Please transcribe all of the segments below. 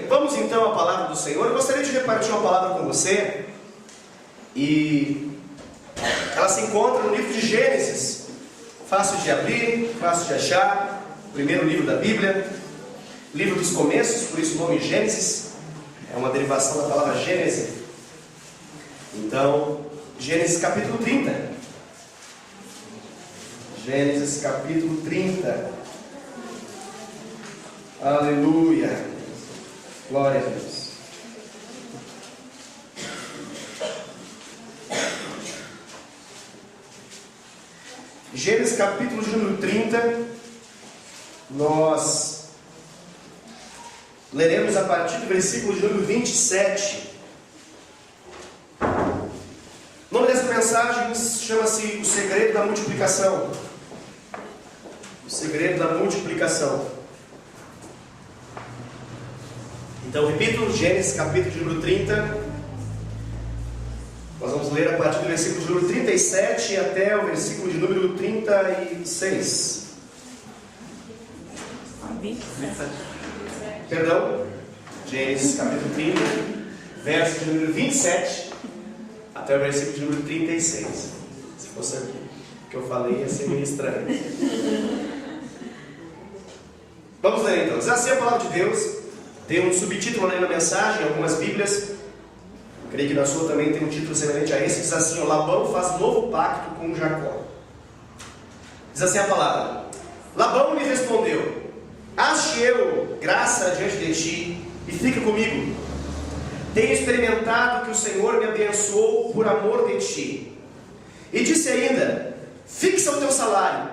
Vamos então à palavra do Senhor. Eu gostaria de repartir uma palavra com você. E ela se encontra no livro de Gênesis. Fácil de abrir, fácil de achar. Primeiro livro da Bíblia, livro dos começos, por isso o nome Gênesis. É uma derivação da palavra Gênese. Então, Gênesis capítulo 30. Gênesis capítulo 30. Aleluia. Glória a Deus. Gênesis capítulo de número 30. Nós leremos a partir do versículo de número 27. O nome dessa mensagem chama-se O Segredo da Multiplicação. O Segredo da Multiplicação. Então, repito, Gênesis capítulo de número 30. Nós vamos ler a partir do versículo de número 37 até o versículo de número 36. Perdão, Gênesis capítulo 30, verso de número 27 até o versículo de número 36. Se fosse aqui o que eu falei, ia ser meio estranho. Vamos ler então. Diz assim a palavra de Deus. Tem um subtítulo aí na mensagem, em algumas Bíblias. Creio que na sua também tem um título semelhante a esse. Diz assim: Labão faz novo pacto com Jacó. Diz assim a palavra: Labão lhe respondeu: Ache eu graça diante de ti e fica comigo. Tenho experimentado que o Senhor me abençoou por amor de ti. E disse ainda: Fixa o teu salário,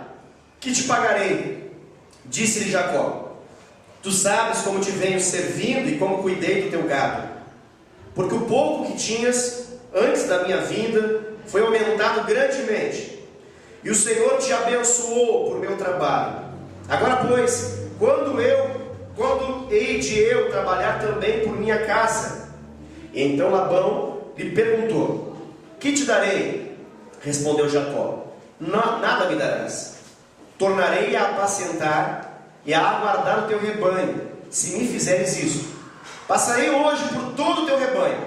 que te pagarei. Disse-lhe Jacó: Tu sabes como te venho servindo e como cuidei do teu gado. Porque o pouco que tinhas antes da minha vinda foi aumentado grandemente. E o Senhor te abençoou por meu trabalho. Agora, pois, quando hei de eu trabalhar também por minha casa? E então Labão lhe perguntou: Que te darei? Respondeu Jacó: Nada me darás. Tornarei a apacentar e a aguardar o teu rebanho, se me fizeres isso. Passarei hoje por todo o teu rebanho,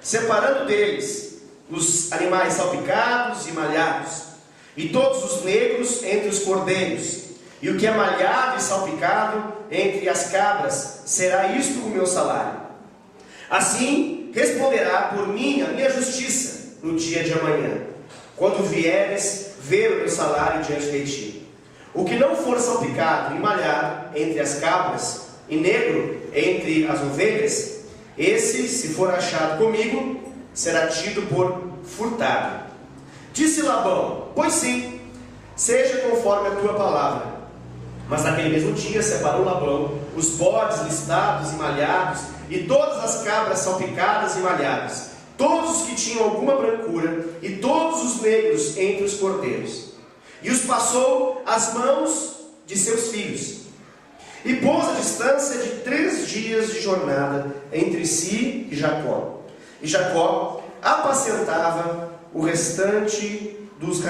separando deles os animais salpicados e malhados, e todos os negros entre os cordeiros, e o que é malhado e salpicado entre as cabras, será isto o meu salário. Assim responderá por mim a minha justiça no dia de amanhã, quando vieres ver o meu salário diante de ti. O que não for salpicado e malhado entre as cabras, e negro entre as ovelhas, esse, se for achado comigo, será tido por furtado. Disse Labão: Pois sim, seja conforme a tua palavra. Mas naquele mesmo dia separou Labão os bodes listados e malhados, e todas as cabras salpicadas e malhadas, todos os que tinham alguma brancura, e todos os negros entre os cordeiros. E os passou às mãos de seus filhos, e pôs a distância de 3 dias de jornada entre si e Jacó. E Jacó apacentava o restante dos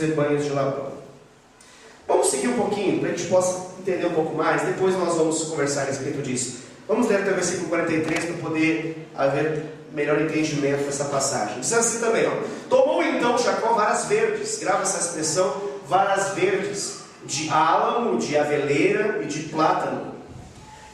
rebanhos de Labão. Vamos seguir um pouquinho, para que a gente possa entender um pouco mais. Depois nós vamos conversar a respeito disso. Vamos ler até o versículo 43 para poder haver melhor entendimento dessa passagem. Diz assim também: Tomou então Jacó varas verdes, grava essa expressão, varas verdes, de álamo, de aveleira e de plátano,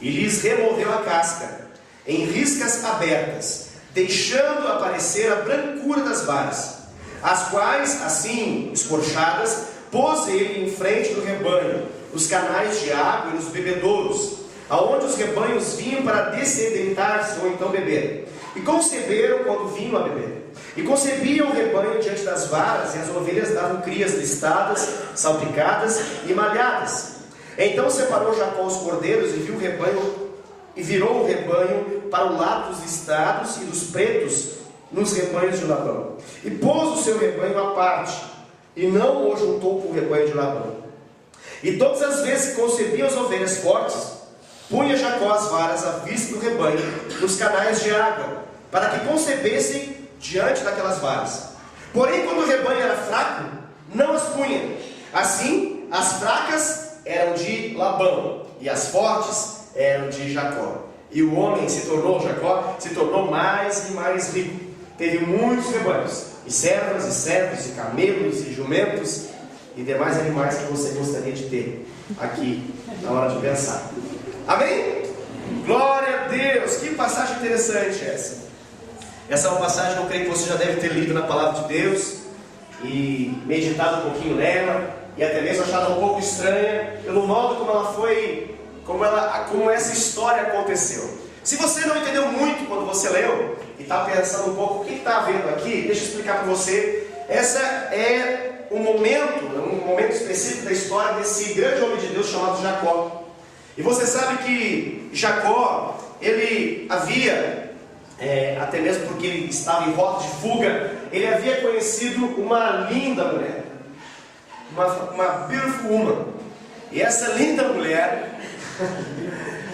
e lhes removeu a casca em riscas abertas, deixando aparecer a brancura das varas, as quais, assim escorchadas, pôs ele em frente do rebanho, os canais de água e os bebedouros, aonde os rebanhos vinham para dessedentar-se ou então beber, e conceberam quando vinham a beber. E concebiam o rebanho diante das varas, e as ovelhas davam crias listadas, salpicadas e malhadas. Então separou Jacó os cordeiros e viu o rebanho, e virou o rebanho para o lado dos listados e dos pretos nos rebanhos de Labão. E pôs o seu rebanho à parte, e não o juntou com o rebanho de Labão. E todas as vezes que concebia as ovelhas fortes, punha Jacó as varas à vista do rebanho, nos canais de água, para que concebessem diante daquelas varas. Porém, quando o rebanho era fraco, não as punha. Assim, as fracas eram de Labão, e as fortes eram de Jacó. E o homem Jacó, se tornou mais e mais rico. Teve muitos rebanhos, e servas, e camelos, e jumentos, e demais animais que você gostaria de ter aqui, na hora de pensar. Amém? Glória a Deus! Que passagem interessante essa. Essa é uma passagem que eu creio que você já deve ter lido na Palavra de Deus, e meditado um pouquinho nela, e até mesmo achado um pouco estranha, pelo modo como ela foi, como essa história aconteceu. Se você não entendeu muito quando você leu, e está pensando um pouco o que está havendo aqui, deixa eu explicar para você. Essa é um momento específico da história desse grande homem de Deus chamado Jacó. E você sabe que Jacó, ele havia, até mesmo porque ele estava em rota de fuga, ele havia conhecido uma linda mulher, uma beautiful woman. E essa linda mulher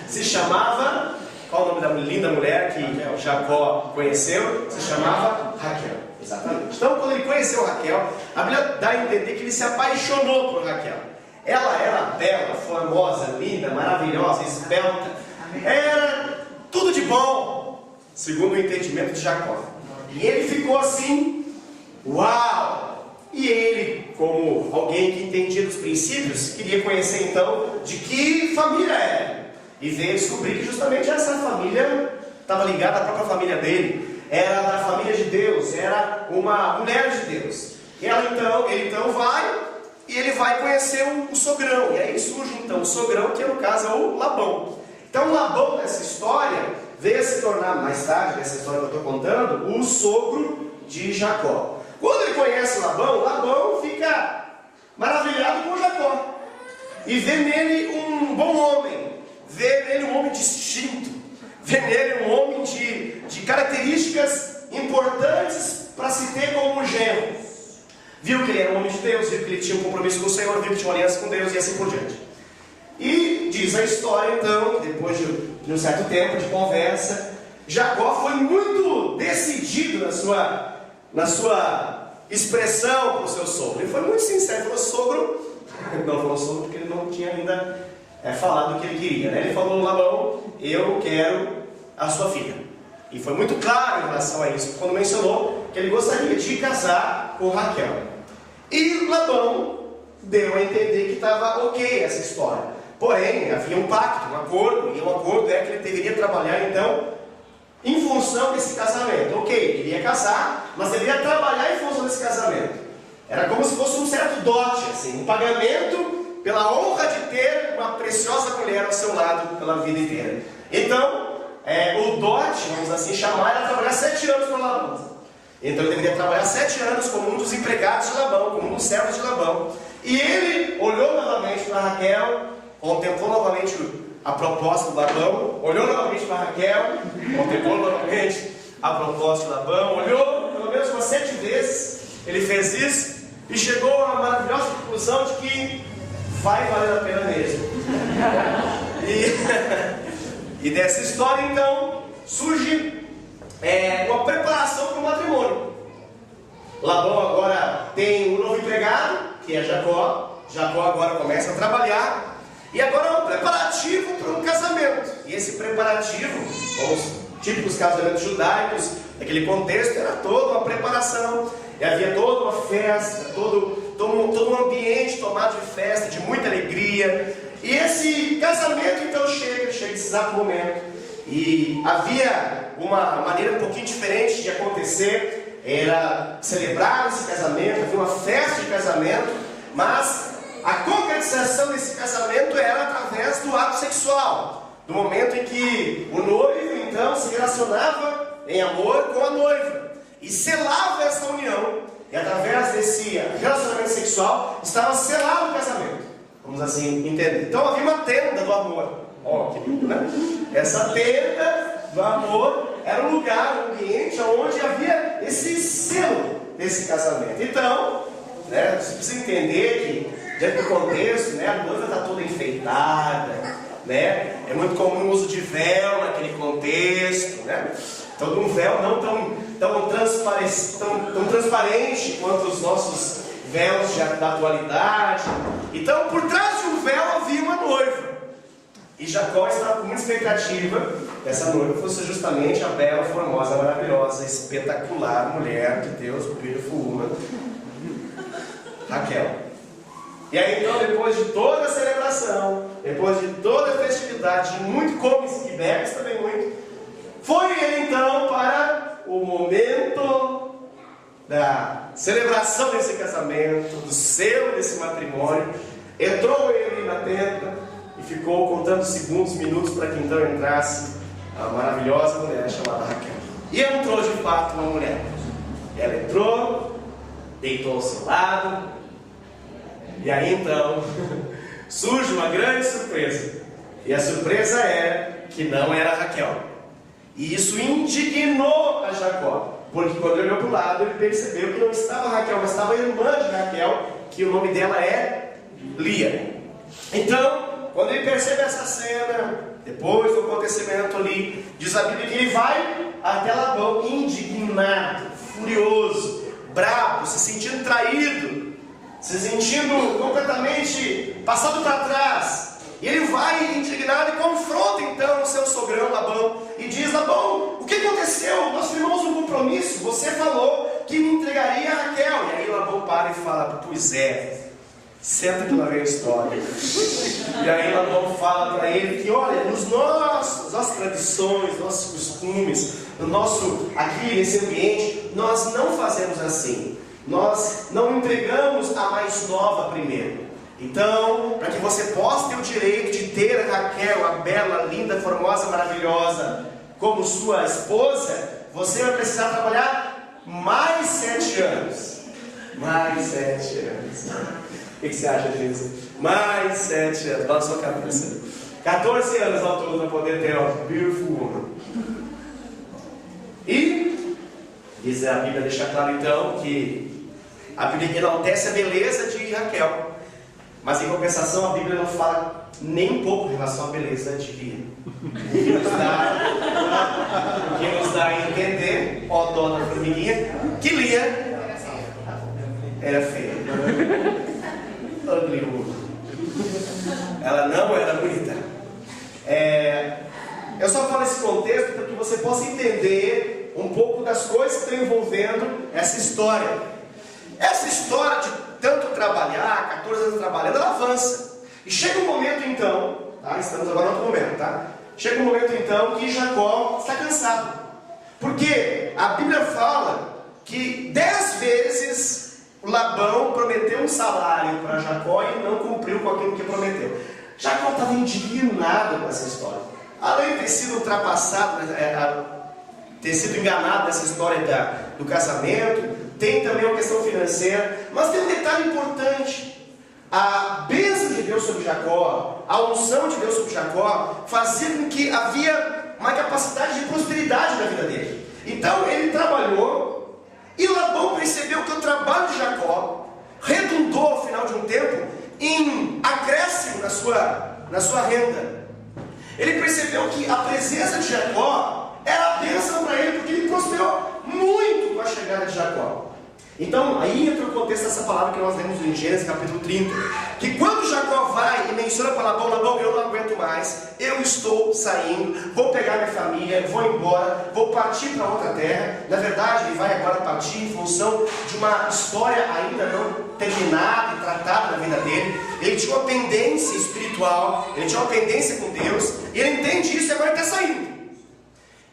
se chamava... Qual o nome da linda mulher que Jacó conheceu? Se chamava Raquel. Exatamente. Então, quando ele conheceu Raquel, a Bíblia dá a entender que ele se apaixonou por Raquel. Ela era bela, formosa, linda, maravilhosa, esbelta. Era tudo de bom, segundo o entendimento de Jacó. E ele ficou assim, uau! E ele, como alguém que entendia dos princípios, queria conhecer então de que família era. E veio descobrir que justamente essa família estava ligada à própria família dele. Era da família de Deus, era uma mulher de Deus. E ele então vai, e ele vai conhecer o sogrão. E aí surge então o sogrão, que no caso é o Labão. Então Labão, nessa história, veio a se tornar mais tarde, nessa história que eu estou contando, o sogro de Jacó. Quando ele conhece Labão fica maravilhado com Jacó. E vê nele um bom homem. Vê nele um homem distinto, vê nele um homem de características importantes para se ter como um genro. Viu que ele era um homem de Deus, viu que ele tinha um compromisso com o Senhor, viu que tinha uma aliança com Deus e assim por diante. E diz a história então, que depois de um certo tempo de conversa, Jacó foi muito decidido na sua expressão para o seu sogro. Ele foi muito sincero, ele falou sogro, não falou sogro porque ele não tinha ainda falado o que ele queria, né? Ele falou, Labão, eu quero a sua filha. E foi muito claro em relação a isso, quando mencionou que ele gostaria de casar com Raquel. E Labão deu a entender que estava ok essa história. Porém, havia um pacto, um acordo, e o acordo é que ele deveria trabalhar então em função desse casamento. Ok, ele iria casar, mas deveria trabalhar em função desse casamento. Era como se fosse um certo dote, assim, um pagamento pela honra de ter uma preciosa mulher ao seu lado pela vida inteira. Então, o dote, vamos assim chamar, era trabalhar 7 anos para Labão. Então ele deveria trabalhar 7 anos como um dos empregados de Labão, como um dos servos de Labão. E ele olhou novamente para Raquel, contemplou novamente a proposta do Labão, olhou novamente para Raquel, contemplou novamente a proposta de Labão, olhou pelo menos umas 7 vezes, ele fez isso e chegou a uma maravilhosa conclusão de que vai valer a pena mesmo. E dessa história então surge uma preparação para o matrimônio. Labão agora tem um novo empregado, que é Jacó. Jacó agora começa a trabalhar. E agora é um preparativo para um casamento. E esse preparativo, como os típicos casamentos judaicos, naquele contexto, era toda uma preparação. E havia toda uma festa, todo um ambiente tomado de festa, de muita alegria. E esse casamento então chega esse exato momento. E havia uma maneira um pouquinho diferente de acontecer. Era celebrar esse casamento, havia uma festa de casamento, mas a concretização desse casamento era através do ato sexual, do momento em que o noivo então se relacionava em amor com a noiva e selava essa união, e através desse relacionamento sexual estava selado o casamento, vamos assim entender. Então havia uma tenda do amor. Ó, que lindo, né? Essa tenda do amor era um lugar, um ambiente onde havia esse selo desse casamento. Então, né, você precisa entender que dentro do contexto, né, a noiva está toda enfeitada, né? É muito comum o uso de véu naquele contexto, né? Então, um véu não tão transparente quanto os nossos véus da atualidade. Então, por trás de um véu havia uma noiva. E Jacó estava com muita expectativa essa noiva fosse justamente a bela, formosa, maravilhosa, espetacular mulher de Deus, beautiful woman, Raquel. E aí então, depois de toda a celebração, depois de toda a festividade, muito come-se e bebe-se também muito, foi ele então para o momento da celebração desse casamento, do selo desse matrimônio. Entrou ele na tenda e ficou contando segundos, minutos para que então entrasse a maravilhosa mulher chamada Raquel. E entrou de fato uma mulher. Ela entrou, deitou ao seu lado. E aí então surge uma grande surpresa. E a surpresa é que não era Raquel. E isso indignou a Jacó, porque quando ele olhou para o lado, ele percebeu que não estava Raquel, mas estava a irmã de Raquel, que o nome dela é Lia. Então, quando ele percebe essa cena, depois do acontecimento ali, diz a Bíblia que ele vai até Labão indignado, furioso, bravo, se sentindo traído, se sentindo completamente passado para trás. E ele vai indignado e confronta então o seu sogrão Labão e diz: Labão, o que aconteceu? Nós firmamos um compromisso, você falou que me entregaria a Raquel. E aí Labão para e fala: pois é, senta que lá vem a história. E aí Labão fala para ele que, olha, nas nossas tradições, nossos costumes, aqui nesse ambiente, nós não fazemos assim. Nós não entregamos a mais nova primeiro. Então, para que você possa ter o direito de ter a Raquel, a bela, linda, formosa, maravilhosa, como sua esposa, você vai precisar trabalhar mais 7 anos. Mais 7 anos. O que você acha disso? Mais 7 anos. Bota sua cabeça. 14 anos ao todo para poder ter uma beautiful woman. E diz a Bíblia, deixa claro então que a Bíblia enaltece a beleza de Raquel. Mas em compensação a Bíblia não fala nem um pouco em relação à beleza de Lia. O que nos dá a entender, ó dó da formiguinha, que Lia era feia. Ugly woman. Ela não era bonita. Eu só falo esse contexto para que você possa entender um pouco das coisas que estão envolvendo essa história. Essa história de tanto trabalhar, 14 anos trabalhando, ela avança. E chega um momento então, tá? Estamos agora em outro momento, tá? Chega um momento então que Jacó está cansado. Porque a Bíblia fala que 10 vezes o Labão prometeu um salário para Jacó e não cumpriu com aquilo que prometeu. Jacó estava indignado com essa história. Além de ter sido ultrapassado, ter sido enganado nessa história do casamento, tem também uma questão financeira, mas tem um detalhe importante. A bênção de Deus sobre Jacó, a unção de Deus sobre Jacó, fazia com que havia uma capacidade de prosperidade na vida dele. Então ele trabalhou, e Labão percebeu que o trabalho de Jacó redundou ao final de um tempo em acréscimo na sua renda. Ele percebeu que a presença de Jacó era a bênção para ele, porque ele prosperou muito com a chegada de Jacó. Então, aí entra o contexto dessa palavra que nós lemos em Gênesis capítulo 30, que quando Jacó vai e menciona para Labão: Labão, eu não aguento mais, eu estou saindo, vou pegar minha família, vou embora, vou partir para outra terra. Na verdade, ele vai agora partir em função de uma história ainda não terminada e tratada na vida dele. Ele tinha uma pendência espiritual, ele tinha uma pendência com Deus, e ele entende isso e agora ele está saindo.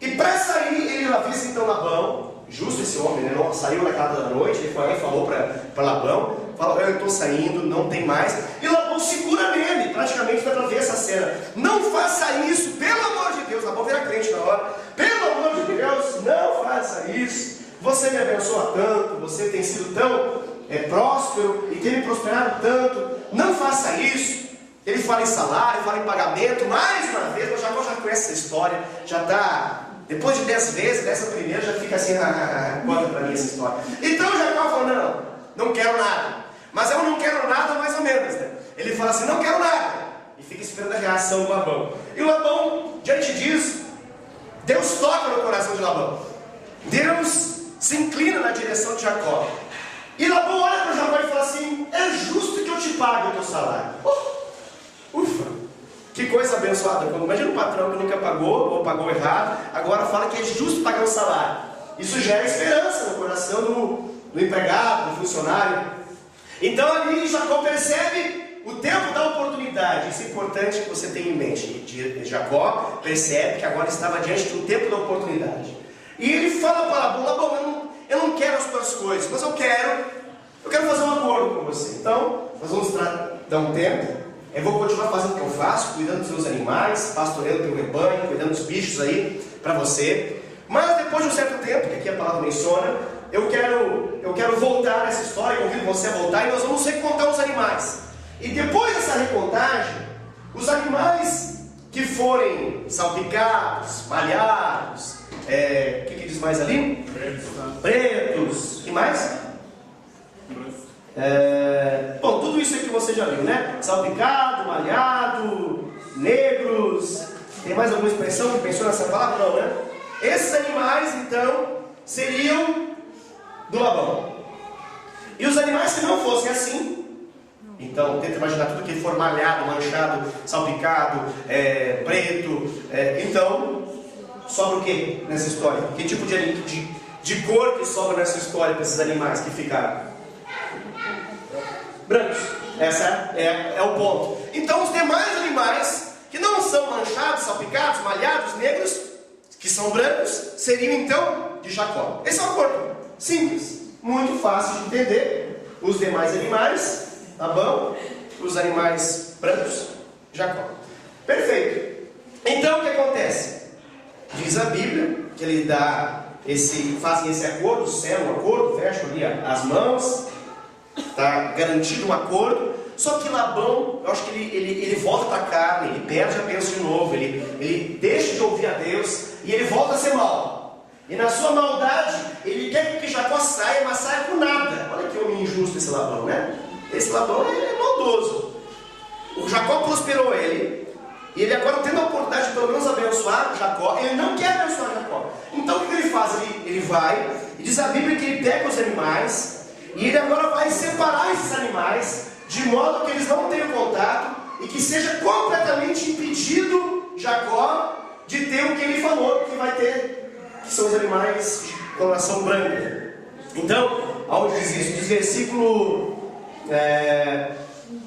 E para sair, ele avisa então Labão. Justo esse homem, né? Não saiu na casa da noite, ele foi lá e falou para Labão, falou: eu estou saindo, não tem mais. E Labão segura nele, praticamente dá para ver essa cena. Não faça isso, pelo amor de Deus. Labão vira crente na hora. Pelo amor de Deus, não faça isso. Você me abençoa tanto, você tem sido tão próspero e tem me prosperado tanto. Não faça isso. Ele fala em salário, fala em pagamento. Mais uma vez, o Jacó já conhece essa história, já está... Depois de 10 vezes, dessa primeira já fica assim: conta para mim essa história. Então Jacó falou: não quero nada. Mas eu não quero nada mais ou menos, né? Ele fala assim: não quero nada. E fica esperando a reação do Labão. E o Labão, diante disso, Deus toca no coração de Labão. Deus se inclina na direção de Jacó. E Labão olha para Jacó e fala assim: é justo que eu te pague o teu salário. Ufa! Que coisa abençoada. Imagina um patrão que nunca pagou, ou pagou errado, agora fala que é justo pagar o salário. Isso gera esperança no coração do empregado, do funcionário. Então ali Jacó percebe o tempo da oportunidade. Isso é importante que você tenha em mente. Jacó percebe que agora estava diante do tempo da oportunidade. E ele fala para Labão: eu não quero as tuas coisas, mas eu quero fazer um acordo com você. Então, nós vamos dar um tempo. Eu vou continuar fazendo o que eu faço, cuidando dos meus animais, pastoreando teu rebanho, cuidando dos bichos aí para você. Mas depois de um certo tempo, que aqui a palavra menciona, eu quero voltar nessa história, convido você a voltar, e nós vamos recontar os animais. E depois dessa recontagem, os animais que forem salpicados, malhados, o que diz mais ali? Pretos. E mais? Bom, tudo isso aí que você já viu, né? Salpicado, malhado, negros. Tem mais alguma expressão que pensou nessa palavra? Não, né? Esses animais, então, seriam do Labão. E os animais que não fossem assim, então, tenta imaginar tudo que for malhado, manchado, salpicado, preto. Então, sobra o que nessa história? Que tipo de cor que sobra nessa história para esses animais que ficaram? Brancos. Essa é o ponto. Então, os demais animais que não são manchados, salpicados, malhados, negros, que são brancos, seriam então de Jacó. Esse é um acordo simples, muito fácil de entender. Os demais animais, Labão, os animais brancos, Jacó. Perfeito. Então o que acontece? Diz a Bíblia que ele fazem esse acordo, selam um acordo, fecham ali as mãos, está garantido um acordo. Só que Labão, eu acho que ele volta para a carne, ele perde a bênção de novo, ele deixa de ouvir a Deus e ele volta a ser mau. E na sua maldade, ele quer que Jacó saia, mas saia com nada. Olha que homem injusto esse Labão, né? Esse Labão é maldoso. O Jacó prosperou ele, e ele agora tendo a oportunidade de pelo menos abençoar Jacó, ele não quer abençoar Jacó. Então o que ele faz? Ele vai, e diz a Bíblia que ele pega os animais, e ele agora vai separar esses animais, de modo que eles não tenham contato, e que seja completamente impedido Jacó de ter o que ele falou que vai ter, que são os animais de coloração branca. Então, aonde diz isso? Diz versículo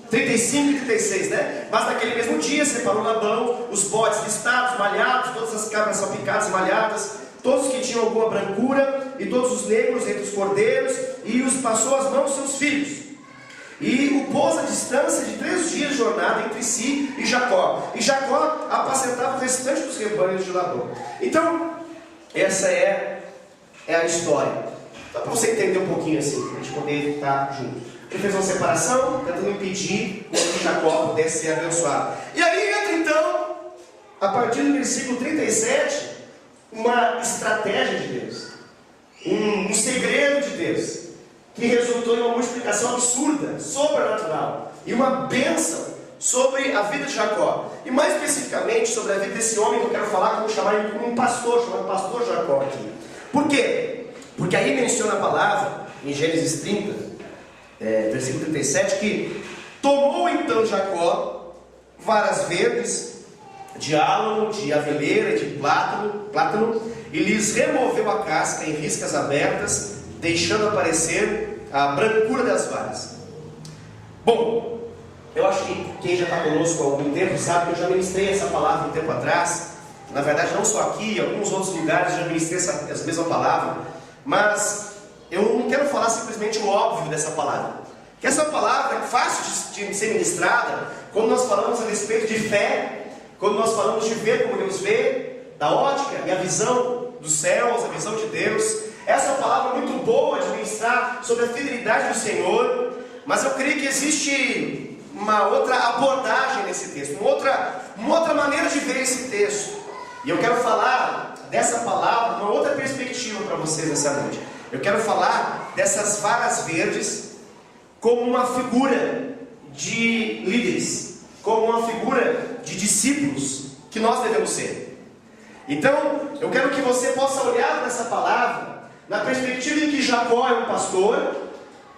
35 e 36, né? Mas naquele mesmo dia separou Labão os bodes listados, malhados, todas as cabras salpicadas e malhadas, todos que tinham alguma brancura, e todos os negros entre os cordeiros, e os passou as mãos seus filhos. E o pôs a distância de 3 dias de jornada entre si e Jacó. E Jacó apacentava o restante dos rebanhos de Labão. Então, essa é a história. Só para você entender um pouquinho assim, para a gente poder estar junto. Ele fez uma separação, tentando impedir que Jacó pudesse ser abençoado. E aí entra então, a partir do versículo 37, uma estratégia de Deus. Um segredo de Deus. Que resultou em uma multiplicação absurda, sobrenatural, e uma bênção sobre a vida de Jacó. E mais especificamente sobre a vida desse homem que eu quero falar, como chamar ele como um pastor, chamado pastor Jacó aqui. Por quê? Porque aí menciona a palavra, em Gênesis 30, versículo 37, que tomou então Jacó varas verdes, de álamo, de aveleira, de plátano, e lhes removeu a casca em riscas abertas, deixando aparecer a brancura das varas. Bom, eu acho que quem já está conosco há algum tempo sabe que eu já ministrei essa palavra um tempo atrás. Na verdade, não só aqui, em alguns outros lugares já ministrei essa mesma palavra. Mas eu não quero falar simplesmente o óbvio dessa palavra. Que essa palavra é fácil de ser ministrada quando nós falamos a respeito de fé, quando nós falamos de ver como Deus vê, da ótica e a visão dos céus, a visão de Deus. Essa palavra é muito boa de ministrar sobre a fidelidade do Senhor, mas eu creio que existe uma outra abordagem nesse texto, uma outra maneira de ver esse texto. E eu quero falar dessa palavra, uma outra perspectiva para vocês nessa noite. Eu quero falar dessas varas verdes como uma figura de líderes, como uma figura de discípulos que nós devemos ser. Então, eu quero que você possa olhar nessa palavra na perspectiva em que Jacó é um pastor,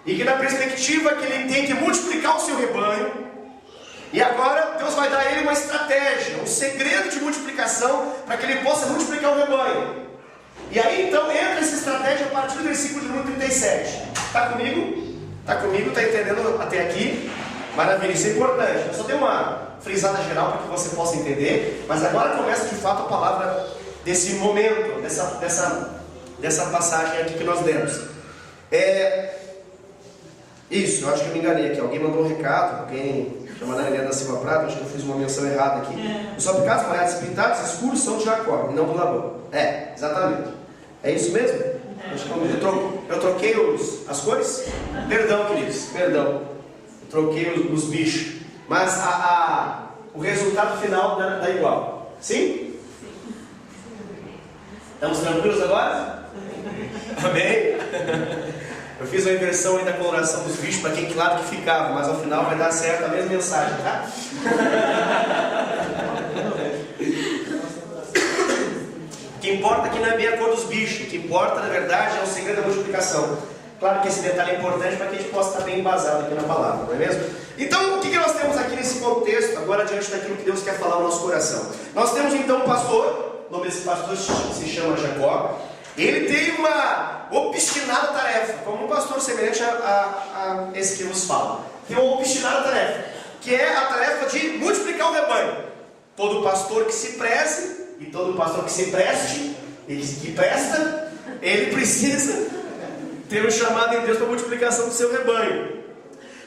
e que na perspectiva que ele tem que multiplicar o seu rebanho, E agora Deus vai dar a ele uma estratégia, um segredo de multiplicação, para que ele possa multiplicar o rebanho. E aí então entra essa estratégia a partir do versículo de número 37. Está comigo? Está comigo? Está entendendo até aqui? Maravilha, isso é importante. Eu só dei uma frisada geral para que você possa entender, mas agora começa de fato a palavra desse momento, dessa passagem aqui que nós demos. Isso, eu acho que eu me enganei aqui. Alguém mandou um recado, alguém chamando a Helena da Silva Prado, acho que eu fiz uma menção errada aqui. Os salpicados, molhados e pintados escuros são de Jacó, e não do Labão. Exatamente. É isso mesmo? Acho que eu troquei as cores? Perdão, queridos, perdão. Eu troquei os bichos. Mas o resultado final dá igual. Sim? Estamos tranquilos agora? Amém? Eu fiz uma inversão aí da coloração dos bichos para que lado que ficava, mas ao final vai dar certo a mesma mensagem, tá? O que importa aqui não é bem a cor dos bichos, o que importa na verdade é o segredo da multiplicação. Claro que esse detalhe é importante para que a gente possa estar bem embasado aqui na palavra, não é mesmo? Então, o que nós temos aqui nesse contexto, agora diante daquilo que Deus quer falar ao nosso coração? Nós temos então um pastor, o nome desse pastor se chama Jacó. Ele tem uma obstinada tarefa, como um pastor semelhante a esse que vos fala. Tem uma obstinada tarefa, que é a tarefa de multiplicar o rebanho. Todo pastor que se preze, e todo pastor que se preste, e que presta, ele precisa ter um chamado em Deus para a multiplicação do seu rebanho.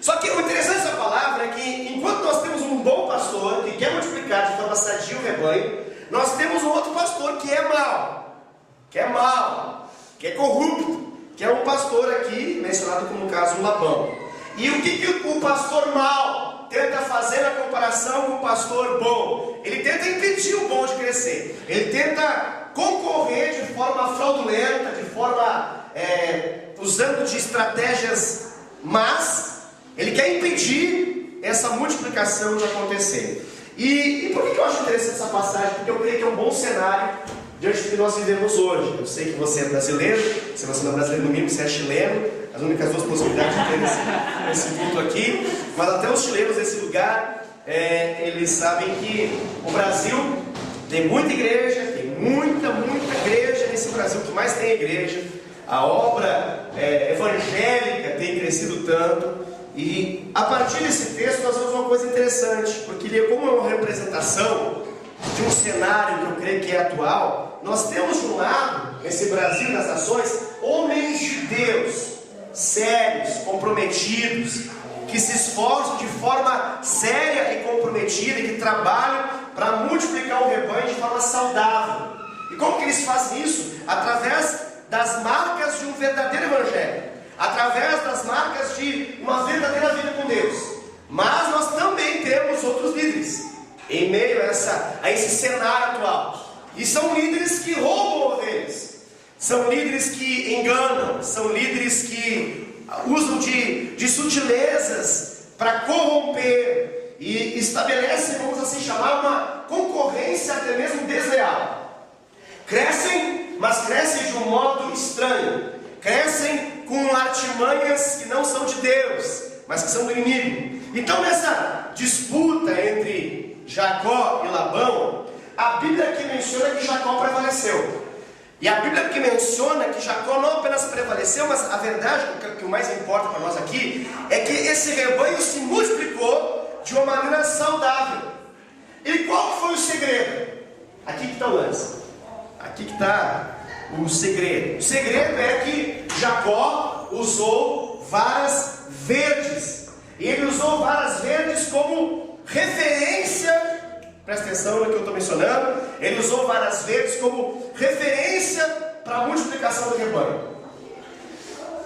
Só que o interessante dessa palavra é que, enquanto nós temos um bom pastor que quer multiplicar de forma sadia o rebanho, nós temos um outro pastor que é mau, que é corrupto, que é um pastor aqui, mencionado como no caso um Labão. E o que o pastor mau tenta fazer na comparação com o pastor bom? Ele tenta impedir o bom de crescer, ele tenta concorrer de forma fraudulenta, de forma usando de estratégias más. Ele quer impedir essa multiplicação de acontecer. E por que eu acho interessante essa passagem? Porque eu creio que é um bom cenário diante do que nós vivemos hoje. Eu sei que você é brasileiro, se você não é brasileiro, no mínimo você é chileno, as únicas duas possibilidades de ter esse culto aqui, mas até os chilenos desse lugar, eles sabem que o Brasil tem muita igreja, tem muita igreja nesse Brasil, que mais tem igreja, a obra evangélica tem crescido tanto. E a partir desse texto nós vemos uma coisa interessante, porque ele, como é uma representação de um cenário que eu creio que é atual, nós temos de um lado, nesse Brasil das nações, homens de Deus, sérios, comprometidos, que se esforçam de forma séria e comprometida, e que trabalham para multiplicar o rebanho de forma saudável. E como que eles fazem isso? Através das marcas de um verdadeiro evangelho, através das marcas de uma verdadeira vida com Deus. Mas nós também temos outros líderes em meio a esse cenário atual, e são líderes que roubam ovelhas, são líderes que enganam, são líderes que usam de sutilezas para corromper e estabelecem, vamos assim chamar, uma concorrência até mesmo desleal. Crescem, mas crescem de um modo estranho, crescem com artimanhas que não são de Deus, mas que são do inimigo. Então, nessa disputa entre Jacó e Labão, a Bíblia aqui menciona que Jacó prevaleceu. E a Bíblia aqui menciona que Jacó não apenas prevaleceu, mas a verdade, que o mais importa para nós aqui, é que esse rebanho se multiplicou de uma maneira saudável. E qual foi o segredo? Aqui que está o lance. Aqui que está o segredo. O segredo é que Jacó usou varas verdes. E ele usou varas verdes como referência. Presta atenção no que eu estou mencionando. Ele usou varas verdes como referência para a multiplicação do rebanho.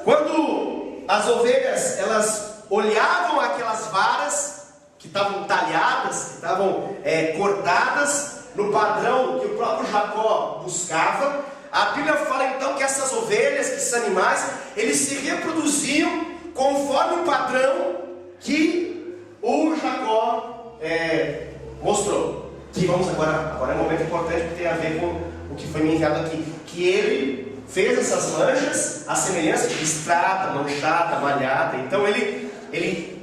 Quando as ovelhas elas olhavam aquelas varas que estavam talhadas, que estavam cortadas no padrão que o próprio Jacó buscava, a Bíblia fala então que essas ovelhas, que esses animais, eles se reproduziam conforme o padrão que o Jacó mostrou. Que vamos agora é um momento importante que tem a ver com o que foi me enviado aqui, que ele fez essas manchas a semelhança de listrada, manchada, malhada. Então ele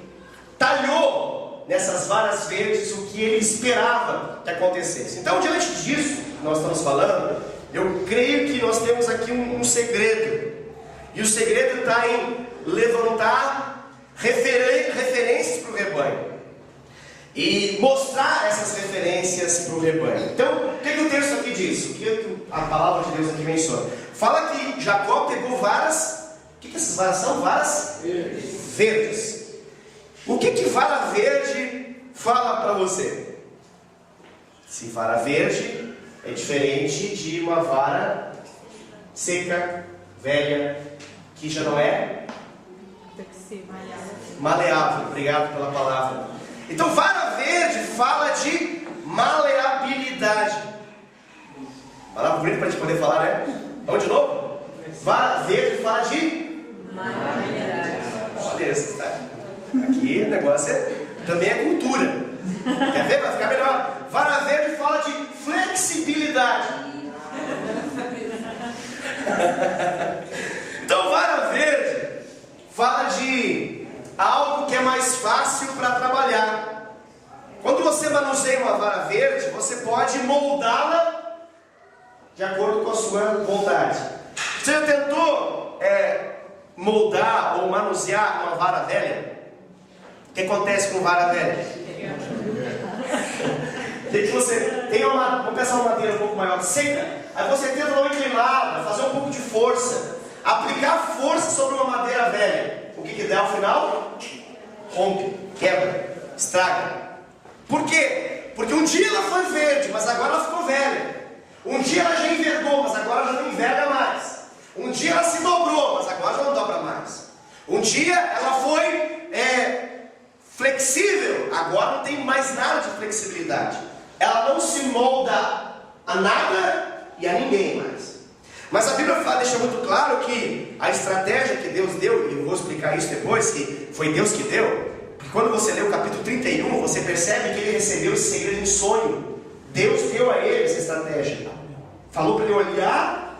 talhou nessas varas verdes o que ele esperava que acontecesse. Então, diante disso que nós estamos falando, eu creio que nós temos aqui um segredo. E o segredo está em levantar referências para o rebanho e mostrar essas referências para o rebanho. Então, o que o texto aqui diz? O que a palavra de Deus aqui menciona? Fala que Jacó pegou varas. O que essas varas são? Varas verdes. O que vara verde fala para você? Se vara verde é diferente de uma vara seca, velha, que já não é maleável. Obrigado pela palavra. Então, vara verde fala de maleabilidade. Palavra bonita para a gente poder falar, né? Vamos de novo? Vara verde fala de maleabilidade. Beleza, tá? Aqui o negócio também é cultura. Quer ver? Vai ficar melhor. Vara verde fala de flexibilidade. Então, vara verde fala de algo que é mais fácil para trabalhar. Quando você manuseia uma vara verde, você pode moldá-la de acordo com a sua vontade. Você já tentou moldar ou manusear uma vara velha? O que acontece com vara velha? Você tem vamos pensar uma madeira um pouco maior, seca, aí você tenta dar uma inclinada, fazer um pouco de força, aplicar força sobre uma madeira velha. O que dá ao final? Rompe, quebra, estraga. Por quê? Porque um dia ela foi verde, mas agora ela ficou velha. Um dia ela já envergou, mas agora já não enverga mais. Um dia ela se dobrou, mas agora já não dobra mais. Um dia ela foi flexível, agora não tem mais nada de flexibilidade. Ela não se molda a nada e a ninguém mais. Mas a Bíblia deixa muito claro que a estratégia que Deus deu, e eu vou explicar isso depois, que foi Deus que deu, porque quando você lê o capítulo 31, você percebe que ele recebeu esse segredo em sonho. Deus deu a ele essa estratégia, falou para ele olhar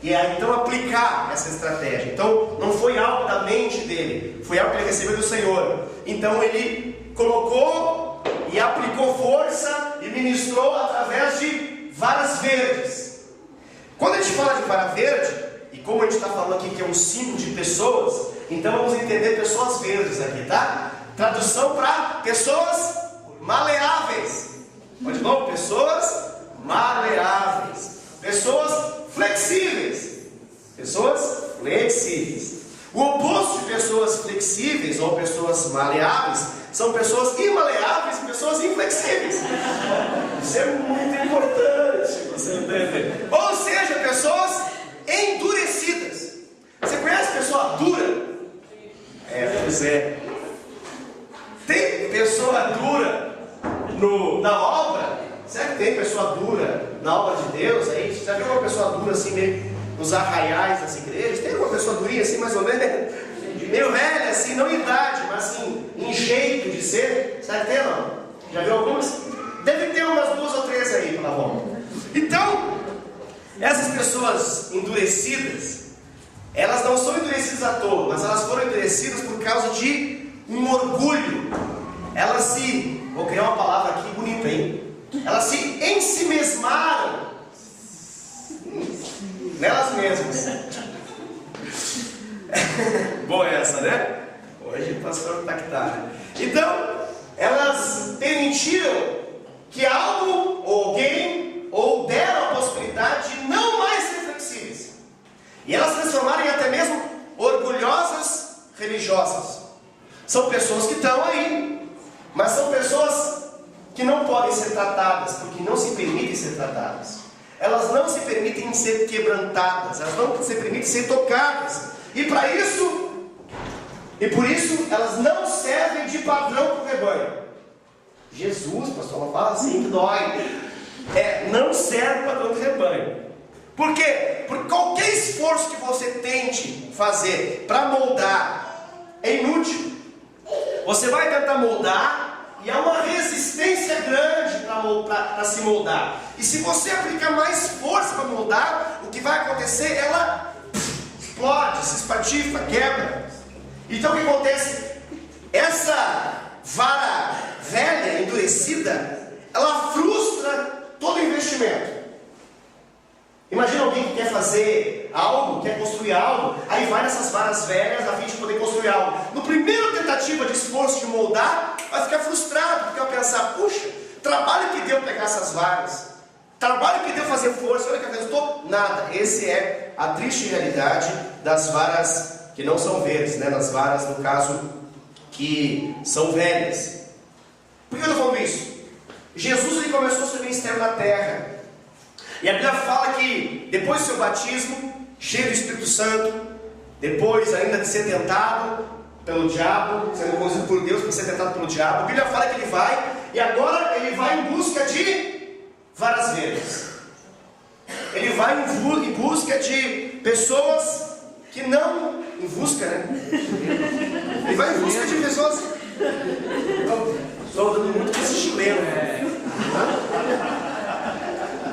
e aí então aplicar essa estratégia. Então não foi algo da mente dele, foi algo que ele recebeu do Senhor. Então ele colocou e aplicou força e ministrou através de varas verdes. Quando a gente fala de vara verde, e como a gente está falando aqui que é um símbolo de pessoas, então vamos entender pessoas verdes aqui, tá? Tradução para pessoas maleáveis. Pode de novo? Pessoas maleáveis. Pessoas flexíveis. Pessoas flexíveis. O oposto de pessoas flexíveis ou pessoas maleáveis são pessoas imaleáveis e pessoas inflexíveis. Isso é muito importante você entender. Ou seja, pessoas endurecidas. Você conhece pessoa dura? Pois é. Tem pessoa dura na obra? Será que tem pessoa dura na obra de Deus? Aí, você já viu uma pessoa dura assim meio nos arraiais das igrejas? Tem uma pessoa durinha assim mais ou menos? Meio velha assim, não em idade, mas assim, em jeito de ser? Será que tem ou não? Já viu algumas? Deve ter umas 2 ou 3 aí pela volta. Então, essas pessoas endurecidas, elas não são endurecidas à toa, mas elas foram endurecidas por causa de um orgulho. Elas vou criar uma palavra aqui bonita, hein? Elas se ensimesmaram nelas mesmas. Boa essa, né? Hoje o pastor está que tá. Então, elas permitiram que algo, ou alguém, ou deram a possibilidade de não mais ser flexíveis. E elas transformaram em até mesmo orgulhosas religiosas. São pessoas que estão aí, mas são pessoas que não podem ser tratadas, porque não se permitem ser tratadas. Elas não se permitem ser quebrantadas, elas não se permitem ser tocadas. E por isso, elas não servem de padrão para o rebanho. Jesus, pastor, não fala assim que dói. Não serve para padrão do rebanho. Por quê? Porque qualquer esforço que você tente fazer para moldar é inútil. Você vai tentar moldar e há uma resistência grande para se moldar. E se você aplicar mais força para moldar, o que vai acontecer? Ela explode, se espatifa, quebra. Então o que acontece? Essa vara velha, endurecida, ela frustra todo investimento. Imagina alguém que quer fazer algo, quer construir algo, aí vai nessas varas velhas a fim de poder construir algo. No primeiro tentativa de esforço de moldar, vai ficar frustrado, porque vai pensar, puxa, trabalho que deu pegar essas varas, trabalho que deu fazer força, olha que resultou, nada. Essa é a triste realidade das varas que não são verdes, né? Das varas, no caso, que são velhas. Por que eu estou falando isso? Jesus ele começou seu ministério na terra. E a Bíblia fala que depois do seu batismo, cheio do Espírito Santo, depois ainda de ser tentado pelo diabo, sendo conduzido por Deus para ser tentado pelo diabo, a Bíblia fala que ele vai, e agora ele vai em busca de varas verdes. Ele vai em busca de pessoas que não... Em busca, né? Ele vai em busca de pessoas... Estou dando muito com esse chileno.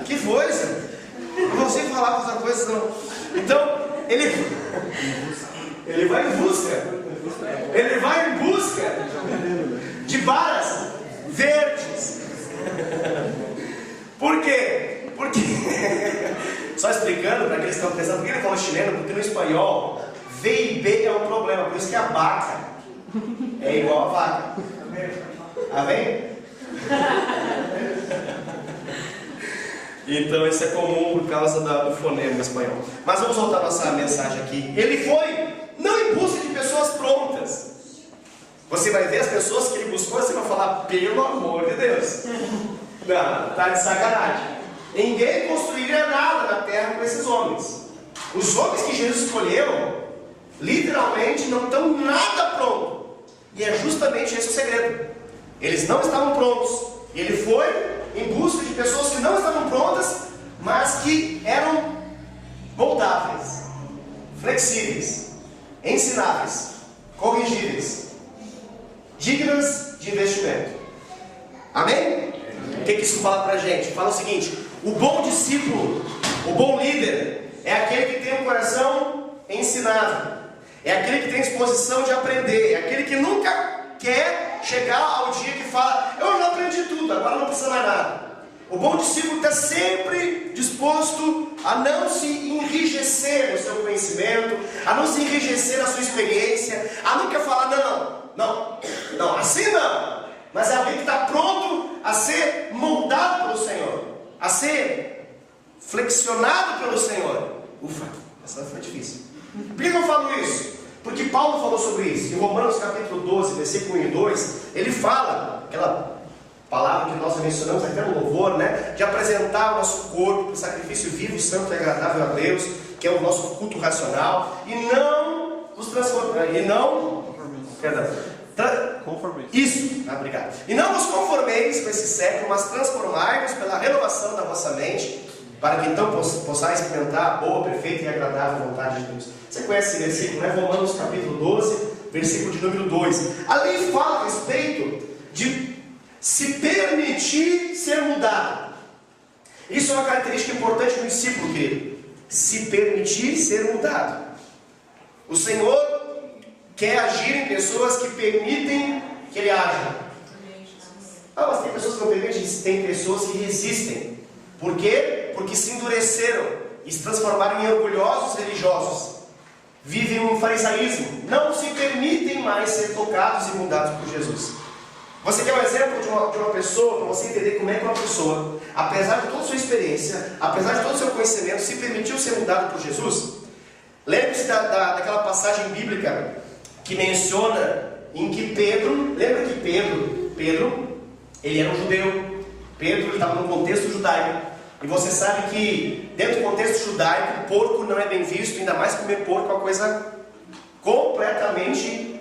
Que coisa! Eu não sei falar outra coisa não. Então, ele vai em busca. Ele vai em busca de varas verdes. Por quê? Porque só explicando para aqueles que estão pensando, por que ele falou chileno? Porque no espanhol V e B é um problema, por isso que a vaca é igual a vaca. Amém? Então isso é comum por causa do fonema espanhol. Mas vamos voltar a nossa mensagem aqui. Ele foi não em busca de pessoas prontas. Você vai ver as pessoas que ele buscou, você vai falar, pelo amor de Deus. Não, está de sacanagem. Ninguém construiria nada na terra com esses homens. Os homens que Jesus escolheu, literalmente não estão nada prontos. E é justamente esse o segredo. Eles não estavam prontos. E ele foi em busca de pessoas que não estavam prontas, mas que eram moldáveis, flexíveis, ensináveis, corrigíveis, dignas de investimento. Amém? O que isso fala pra gente? Fala o seguinte: o bom discípulo, o bom líder, é aquele que tem um coração ensinável, é aquele que tem disposição de aprender, é aquele que nunca quer chegar ao dia que fala, eu já aprendi tudo, agora não precisa mais nada. O bom discípulo está sempre disposto a não se enrijecer no seu conhecimento, a não se enrijecer na sua experiência, a nunca falar, não, assim não. Mas é alguém que está pronto a ser moldado pelo Senhor, a ser flexionado pelo Senhor. Ufa, essa foi difícil. Por que eu falo isso? Porque Paulo falou sobre isso. Em Romanos capítulo 12, versículo 1 e 2, ele fala, aquela palavra que nós mencionamos até no louvor, né? De apresentar o nosso corpo para sacrifício vivo, santo e agradável a Deus, que é o nosso culto racional, e não nos transformar, e não... Isso, obrigado. E não vos conformeis com esse século, mas transformai-vos pela renovação da vossa mente, para que então possais experimentar a boa, perfeita e agradável vontade de Deus. Você conhece esse versículo, né? Romanos capítulo 12, versículo de número 2. Ali fala a respeito de se permitir ser mudado. Isso é uma característica importante do discípulo, querido. Se permitir ser mudado. O Senhor quer agir em pessoas que permitem que Ele haja. Mas tem pessoas que não permitem, tem pessoas que resistem. Por quê? Porque se endureceram e se transformaram em orgulhosos religiosos. Vivem um farisaísmo. Não se permitem mais ser tocados e mudados por Jesus. Você quer um exemplo de uma pessoa, para você entender como é que uma pessoa, apesar de toda a sua experiência, apesar de todo o seu conhecimento, se permitiu ser mudado por Jesus? Lembre-se daquela passagem bíblica que menciona em que Pedro, lembra que Pedro, ele era um judeu. Pedro ele estava num contexto judaico. E você sabe que dentro do contexto judaico, porco não é bem visto, ainda mais comer porco é uma coisa completamente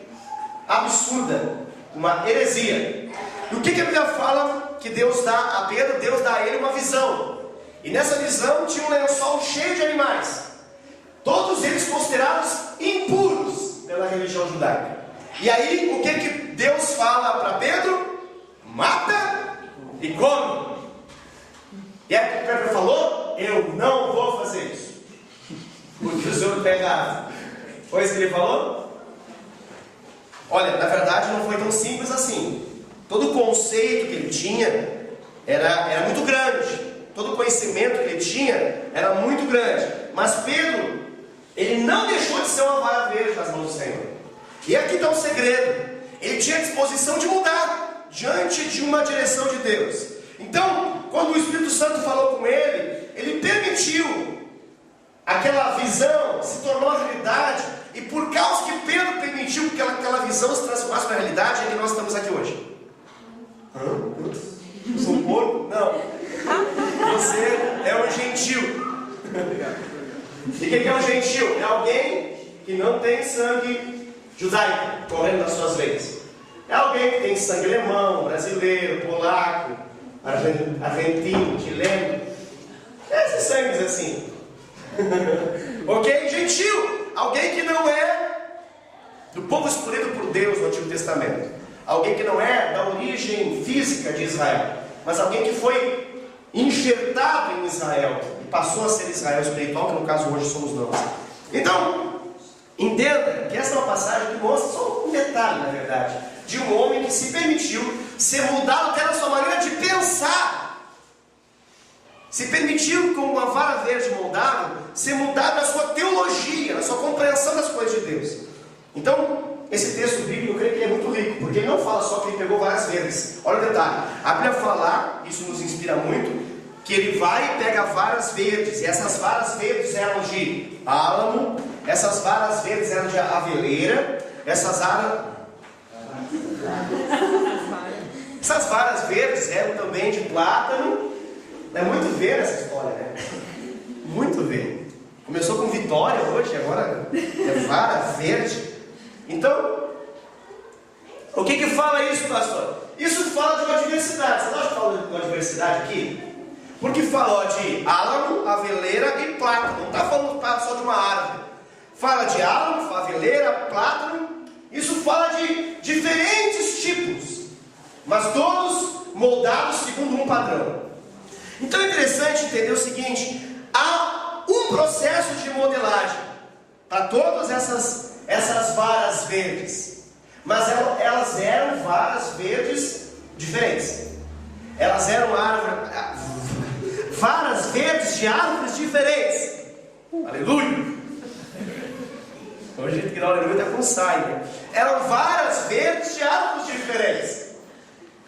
absurda, uma heresia. E o que a Bíblia fala que Deus dá a Pedro? Deus dá a ele uma visão. E nessa visão tinha um lençol cheio de animais, todos eles considerados impuros pela religião judaica. E aí o que Deus fala para Pedro? Mata e come. E é que Pedro falou, eu não vou fazer isso, porque o Senhor está errado. Foi isso que ele falou? Olha, na verdade não foi tão simples assim. Todo o conceito que ele tinha era muito grande. Todo o conhecimento que ele tinha era muito grande. Mas Pedro, ele não deixou de ser uma vara verde nas mãos do Senhor. E aqui está o segredo. Ele tinha a disposição de mudar diante de uma direção de Deus. Então, quando o Espírito Santo falou com ele, ele permitiu aquela visão se tornou realidade. E por causa que Pedro permitiu que aquela visão se transformasse na realidade, é que nós estamos aqui hoje. Eu sou um porco? Não. Você é um gentil. E o que é um gentil? É alguém que não tem sangue judaico correndo nas suas veias. É alguém que tem sangue alemão, brasileiro, polaco, argentino, chileno. Esses sangues assim. Ok? Gentil. Alguém que não é do povo escolhido por Deus no Antigo Testamento. Alguém que não é da origem física de Israel, mas alguém que foi enxertado em Israel e passou a ser Israel espiritual, que no caso hoje somos nós. Então, entenda que essa é uma passagem que mostra só um detalhe, na verdade, de um homem que se permitiu ser mudado até na sua maneira de pensar. Se permitiu, com uma vara verde moldável, ser mudado na sua teologia, na sua compreensão das coisas de Deus. Então, esse texto bíblico, eu creio que ele é muito rico, porque ele não fala só que ele pegou varas verdes. Olha o detalhe, a Bíblia fala, isso nos inspira muito, que ele vai e pega varas verdes, e essas varas verdes eram de álamo, essas varas verdes eram de aveleira, essas varas verdes eram também de plátano. É muito ver essa história, né? Muito ver. Começou com vitória hoje, agora é vara verde. Então, o que fala isso, pastor? Isso fala de uma diversidade. Você acha que fala de uma diversidade aqui? Porque fala de álamo, aveleira e plátano. Não está falando só de uma árvore. Fala de álamo, aveleira, plátano. Isso fala de diferentes tipos, mas todos moldados segundo um padrão. Então é interessante entender o seguinte: há um processo de modelagem para todas essas varas verdes, mas elas eram varas verdes diferentes. Elas eram varas verdes de árvores diferentes. Aleluia! Hoje a gente que dá aleluia está com saia. Eram varas verdes de árvores diferentes.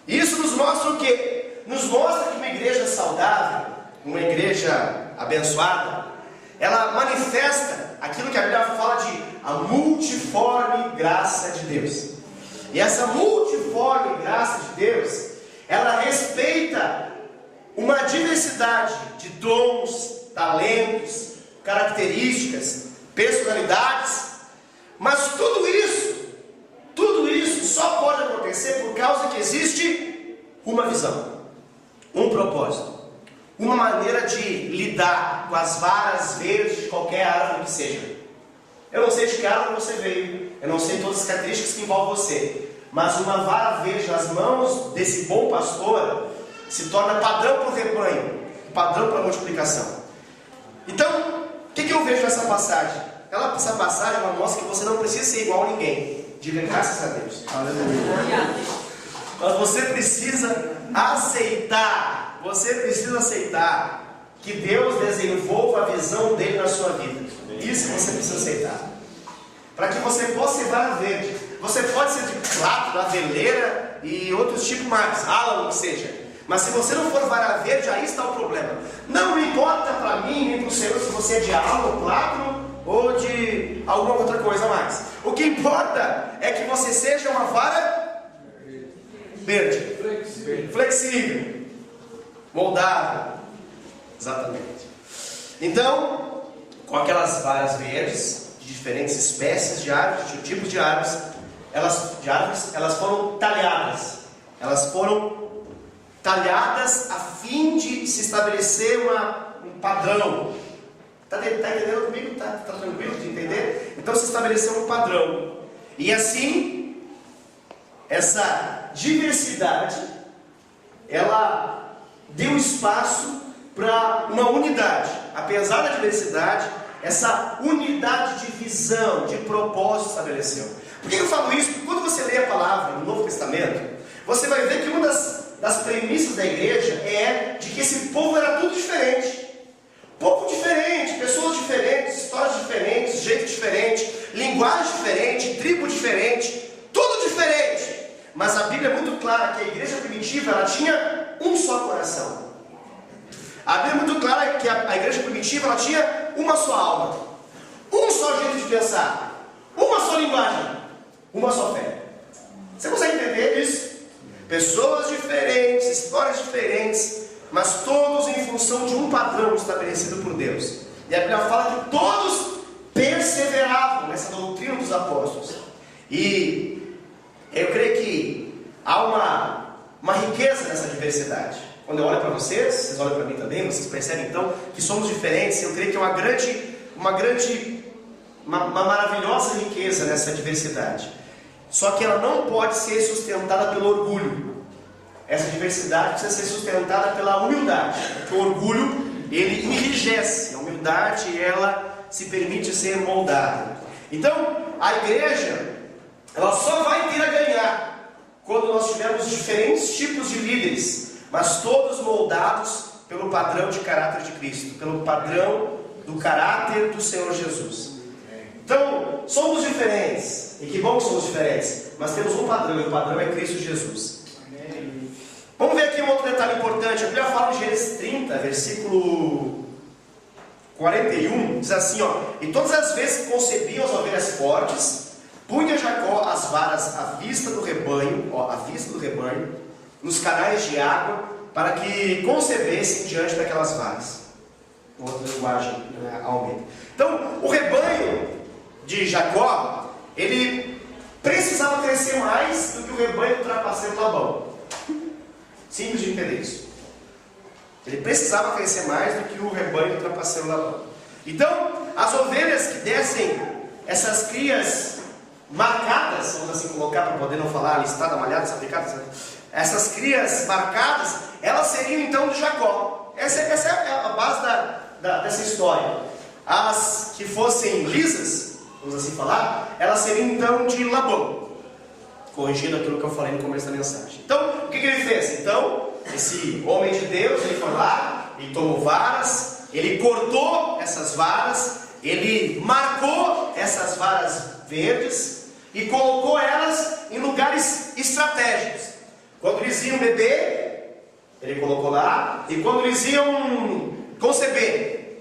Isso nos mostra o quê? Nos mostra que uma igreja saudável, uma igreja abençoada, ela manifesta aquilo que a Bíblia fala de a multiforme graça de Deus. E essa multiforme graça de Deus, ela respeita uma diversidade de dons, talentos, características, personalidades, mas tudo isso só pode acontecer por causa que existe uma visão, um propósito, uma maneira de lidar com as varas verdes de qualquer árvore que seja. Eu não sei de que árvore você veio, eu não sei todas as características que envolvem você, mas uma vara verde nas mãos desse bom pastor se torna padrão para o rebanho, padrão para a multiplicação. Então, o que eu vejo nessa passagem? Essa passagem ela mostra que você não precisa ser igual a ninguém. Diga graças a Deus. Aleluia. Mas você precisa aceitar. Você precisa aceitar que Deus desenvolva a visão dele na sua vida. Isso você precisa aceitar. Para que você possa ser vara verde. Você pode ser de plátano, aveleira e outros tipos mais, álamo que seja. Mas se você não for vara verde, aí está o problema. Não importa para mim nem para o Senhor se você é de álamo, plátano ou de alguma outra coisa mais. O que importa é que você seja uma vara verde, flexível, moldável. Exatamente. Então, com aquelas varas verdes de diferentes espécies de árvores, de tipos de árvores, elas foram talhadas. Elas foram talhadas a fim de se estabelecer um padrão. Está entendendo comigo? Está tranquilo de entender? Então se estabeleceu um padrão. E assim, essa diversidade, ela deu espaço para uma unidade. Apesar da diversidade, essa unidade de visão, de propósito estabeleceu. Por que eu falo isso? Porque quando você lê a palavra no Novo Testamento, você vai ver que uma das premissas da igreja é de que esse povo era tudo diferente. Povo diferente, pessoas diferentes, histórias diferentes, jeito diferente, linguagem diferente, tribo diferente, tudo diferente. Mas a Bíblia é muito clara que a igreja primitiva ela tinha um só coração. A Bíblia é muito clara que a igreja primitiva ela tinha uma só alma, um só jeito de pensar, uma só linguagem, uma só fé. Você consegue entender isso? Pessoas diferentes, histórias diferentes, mas todos em função de um padrão estabelecido por Deus. E a Bíblia fala que todos perseveravam nessa doutrina dos apóstolos. E eu creio que há uma riqueza nessa diversidade. Quando eu olho para vocês olham para mim também, vocês percebem então que somos diferentes. Eu creio que é uma maravilhosa riqueza nessa diversidade. Só que ela não pode ser sustentada pelo orgulho. Essa diversidade precisa ser sustentada pela humildade. Porque o orgulho, ele enrijece. A humildade, ela se permite ser moldada. Então, a igreja, ela só vai ter a ganhar quando nós tivermos diferentes tipos de líderes, mas todos moldados pelo padrão de caráter de Cristo, pelo padrão do caráter do Senhor Jesus. Então, somos diferentes, e que bom que somos diferentes, mas temos um padrão, e o padrão é Cristo Jesus. Vamos ver aqui um outro detalhe importante. A Bíblia fala em Gênesis 30, versículo 41, diz assim, ó: e todas as vezes que concebiam as ovelhas fortes, punha Jacó as varas à vista do rebanho, nos canais de água, para que concebessem diante daquelas varas. Outra linguagem, Almeida. Então, o rebanho de Jacó, ele precisava crescer mais do que o rebanho do trapaceiro Labão. Simples de entender isso. Ele precisava crescer mais do que o rebanho do trapaceiro Labão. Então, as ovelhas que dessem essas crias marcadas, vamos assim colocar para poder não falar listada, malhada, sapecada, essas crias marcadas, elas seriam então de Jacó. Essa é a base dessa história. As que fossem lisas, vamos assim falar, elas seriam então de Labão. Corrigindo aquilo que eu falei no começo da mensagem. Então, o que ele fez? Então, esse homem de Deus, ele foi lá, ele tomou varas, ele cortou essas varas, ele marcou essas varas verdes e colocou elas em lugares estratégicos. Quando eles iam beber, ele colocou lá, e quando eles iam conceber,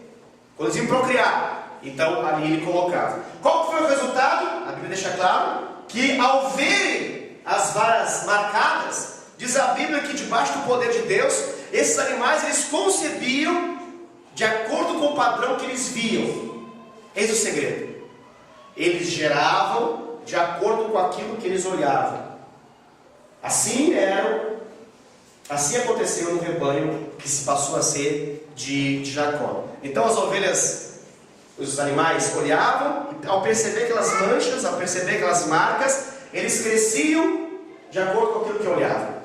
quando eles iam procriar, então ali ele colocava. Qual foi o resultado? A Bíblia deixa claro que ao verem as varas marcadas, diz a Bíblia que debaixo do poder de Deus, esses animais eles concebiam de acordo com o padrão que eles viam. Eis o segredo: eles geravam de acordo com aquilo que eles olhavam. Assim aconteceu no rebanho que se passou a ser de Jacó. Então as ovelhas, os animais olhavam, e ao perceber aquelas manchas, ao perceber aquelas marcas, eles cresciam de acordo com aquilo que olhavam.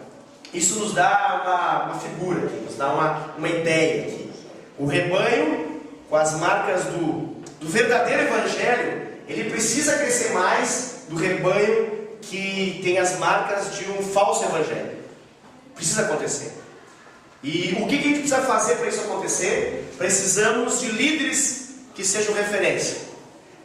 Isso nos dá uma figura aqui, nos dá uma ideia aqui. O rebanho, com as marcas do verdadeiro evangelho, ele precisa crescer mais do rebanho que tem as marcas de um falso evangelho. Precisa acontecer. E o que a gente precisa fazer para isso acontecer? Precisamos de líderes que sejam referência,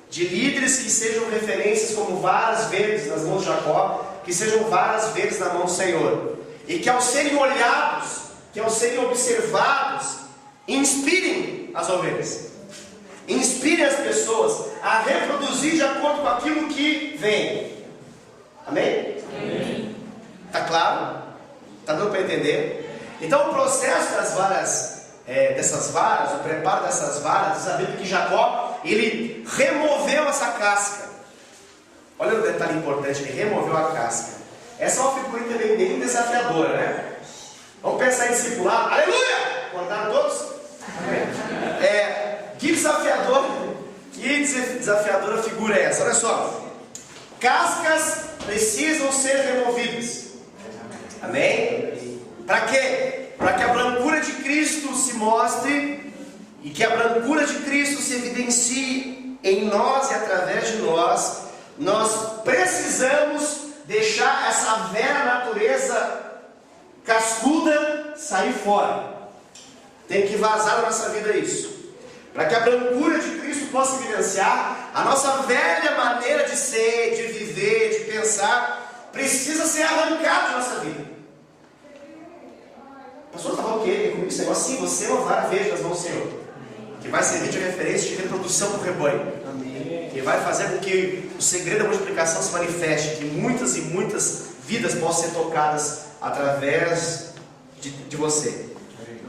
de líderes que sejam referências como varas verdes nas mãos de Jacó, que sejam varas verdes na mão do Senhor, e que ao serem olhados, que ao serem observados, inspirem as ovelhas, inspirem as pessoas a reproduzir de acordo com aquilo que vem. Amém? Amém. Tá claro? Tá dando para entender? Então o processo das varas, dessas varas, o preparo dessas varas, diz a Bíblia que Jacó, ele removeu essa casca. Olha o detalhe importante, ele removeu a casca. Essa é uma figura também bem desafiadora, né? Vamos pensar em discipulado. Aleluia! Acordaram todos? Que desafiadora figura é essa? Olha só. Cascas precisam ser removidas. Amém? Para quê? Para que a brancura de Cristo se mostre e que a brancura de Cristo se evidencie em nós e através de nós, nós precisamos deixar essa velha natureza cascuda sair fora. Tem que vazar da nossa vida isso, para que a brancura de Cristo possa evidenciar a nossa velha maneira de ser, de viver, de pensar, precisa ser arrancada da nossa vida. O pastor estava o quê? Com esse negócio assim, você é uma vara verde nas mãos do Senhor, que vai servir de referência de reprodução para o rebanho. Amém. Que vai fazer com que o segredo da multiplicação se manifeste, que muitas e muitas vidas possam ser tocadas através de você,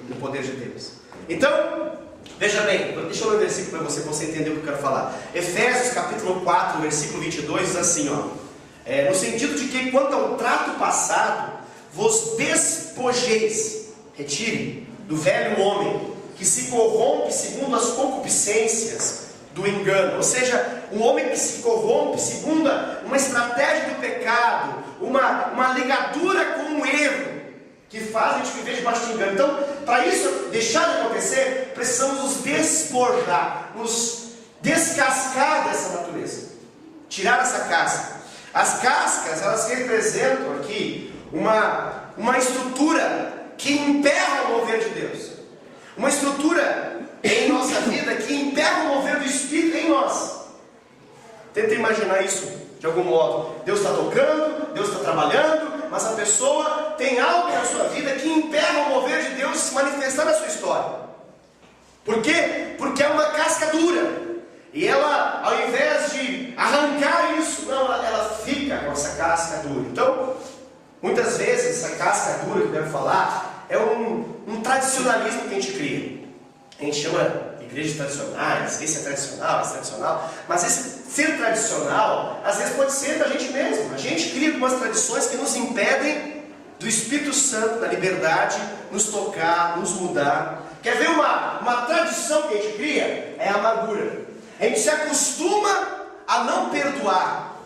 do poder de Deus. Então, veja bem, deixa eu ler o versículo para você entender o que eu quero falar. Efésios capítulo 4, versículo 22 diz assim, no sentido de que quanto ao trato passado, vos despojeis, retire do velho homem, que se corrompe segundo as concupiscências do engano. Ou seja, um homem que se corrompe segundo uma estratégia do pecado, uma ligadura com o erro, que faz a gente viver debaixo de engano. Então, para isso deixar de acontecer, precisamos nos despojar, nos descascar dessa natureza, tirar essa casca. As cascas, elas representam aqui uma estrutura que emperra o mover de Deus, uma estrutura em nossa vida que emperra o mover do Espírito em nós. Tenta imaginar isso de algum modo. Deus está tocando, Deus está trabalhando, mas a pessoa tem algo na sua vida que emperra o mover de Deus se manifestar na sua história. Por quê? Porque é uma casca dura, e ela, ao invés de arrancar isso, não, ela fica com essa casca dura. Então, muitas vezes, essa casca dura que eu quero falar é um tradicionalismo que a gente cria. A gente chama igrejas tradicionais, esse é tradicional, mas esse ser tradicional, às vezes pode ser da gente mesmo. A gente cria algumas tradições que nos impedem do Espírito Santo, da liberdade, nos tocar, nos mudar. Quer ver uma tradição que a gente cria? É a amargura. A gente se acostuma a não perdoar.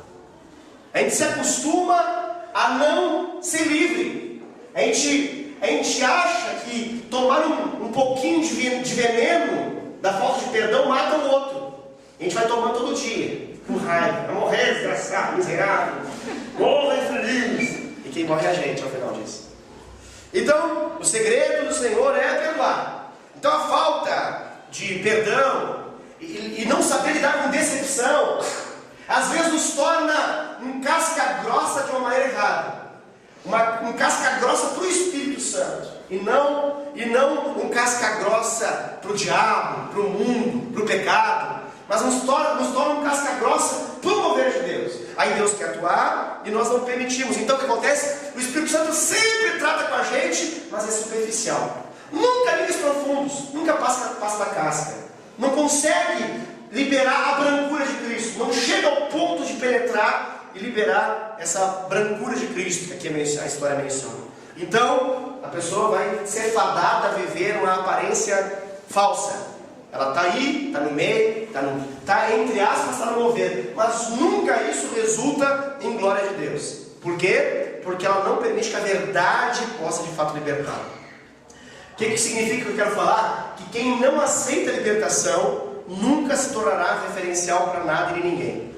A gente se acostuma a não ser livre. A gente acha que tomar um pouquinho de veneno da falta de perdão mata o outro. A gente vai tomando todo dia, com raiva. Vai morrer, desgraçado, miserável. Morra infeliz. E quem morre é a gente ao final disso. Então, o segredo do Senhor é perdoar. Então, a falta de perdão e não saber lidar com decepção, às vezes nos torna um casca grossa de uma maneira errada. Um casca grossa para o Espírito Santo, e não um casca grossa para o diabo, para o mundo, para o pecado, mas nos torna um casca grossa para o mover de Deus. Aí Deus quer atuar e nós não permitimos. Então o que acontece? O Espírito Santo sempre trata com a gente, mas é superficial. Nunca níveis profundos, nunca passa da casca. Não consegue liberar a brancura de Cristo, não chega ao ponto de penetrar e liberar essa brancura de Cristo, que aqui a história menciona. Então, a pessoa vai ser fadada a viver uma aparência falsa. Ela está aí, está no meio, está entre aspas, está no mover, mas nunca isso resulta em glória de Deus. Por quê? Porque ela não permite que a verdade possa de fato libertá-la. O que significa que eu quero falar? Que quem não aceita a libertação nunca se tornará referencial para nada e ninguém.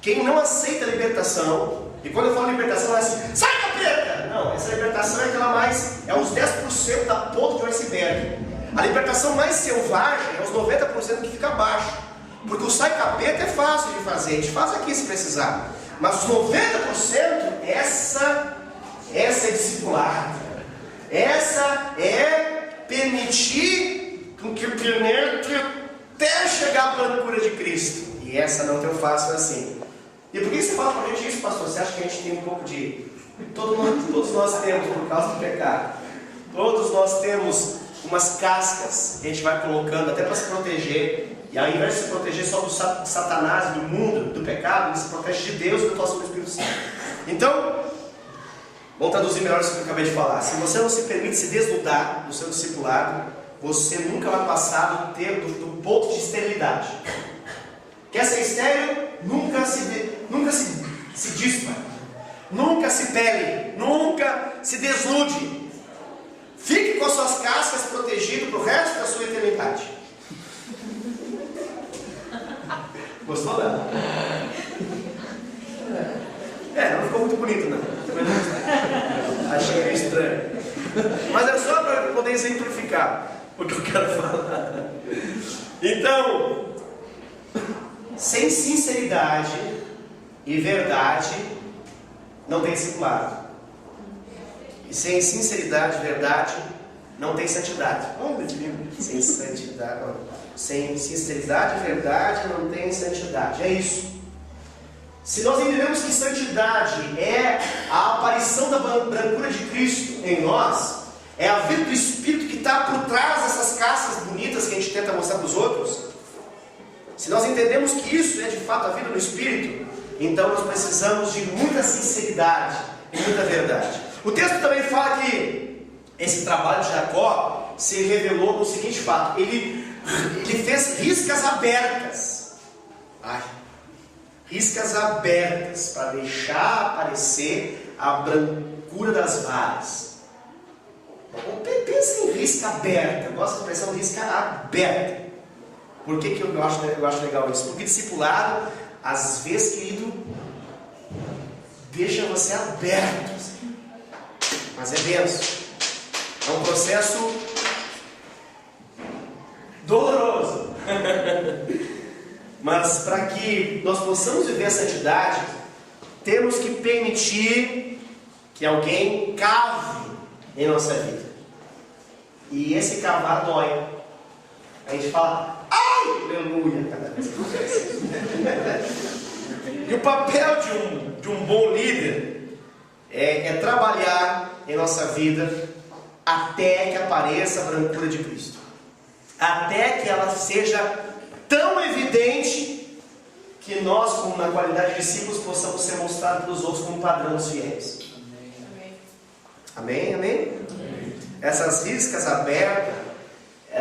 Quem não aceita a libertação, e quando eu falo libertação é assim, sai capeta! Não, essa libertação é aquela é uns 10% da ponta de um iceberg. A libertação mais selvagem é os 90% que fica abaixo. Porque o sai capeta é fácil de fazer, a gente faz aqui se precisar. Mas os 90%, essa é discipulada. Essa é permitir que penetre até chegar à brancura de Cristo. E essa não é tão fácil assim. E por que você fala pra gente isso, pastor? Você acha que a gente tem um pouco de... Todos nós temos, por causa do pecado. Todos nós temos umas cascas que a gente vai colocando até para se proteger. E ao invés de se proteger só do Satanás, do mundo, do pecado, ele se protege de Deus e da atuação do Espírito Santo. Então, vamos traduzir melhor isso que eu acabei de falar. Se você não se permite se desnudar do seu discipulado, você nunca vai passar do ponto de esterilidade. Quer ser estéril? Nunca se dispa, nunca se pele, nunca se desnude. Fique com as suas cascas protegido para o resto da sua eternidade. Gostou, não? Não ficou muito bonito, não. Achei meio estranho. Mas é só para poder exemplificar o que eu quero falar. Então, sem sinceridade e verdade, não tem discipulado. E sem sinceridade e verdade, não tem santidade. Olha que lindo. Sem sinceridade e verdade, não tem santidade. É isso. Se nós entendemos que santidade é a aparição da brancura de Cristo em nós, é a vida do Espírito que está por trás dessas cascas bonitas que a gente tenta mostrar para os outros, se nós entendemos que isso é de fato a vida do Espírito, então nós precisamos de muita sinceridade e muita verdade. O texto também fala que esse trabalho de Jacó se revelou no seguinte fato: ele fez riscas abertas. Riscas abertas para deixar aparecer a brancura das varas. Pensa em risca aberta. Eu gosto da expressão risca aberta. Por que eu acho legal isso? Porque discipulado, às vezes, querido, deixa você aberto. Mas é benção. É um processo doloroso. Mas para que nós possamos viver a santidade, temos que permitir que alguém cave em nossa vida. E esse cavar dói. A gente fala, ai, aleluia, cada vez que acontece. E o papel de um bom líder é trabalhar em nossa vida até que apareça a brancura de Cristo. Até que ela seja tão evidente que nós, como na qualidade de discípulos, possamos ser mostrados para os outros como padrões fiéis. Amém? Amém? Amém. Essas riscas abertas,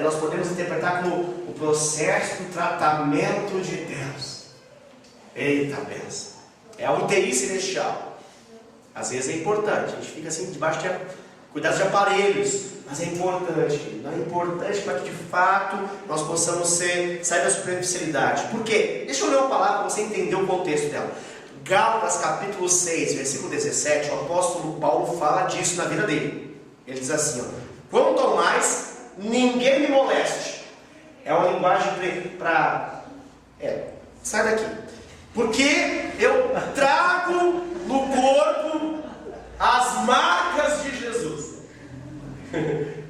nós podemos interpretar como o processo do tratamento de Deus. Eita benção! É a UTI celestial. Às vezes é importante, a gente fica assim debaixo de cuidados de aparelhos, mas é importante. Não é importante para que de fato nós possamos sair da superficialidade. Por quê? Deixa eu ler uma palavra para você entender o contexto dela. Gálatas capítulo 6, versículo 17, o apóstolo Paulo fala disso na vida dele. Ele diz assim, quanto ao mais, ninguém me moleste. É uma linguagem para... sai daqui. Porque eu trago no corpo as marcas de Jesus.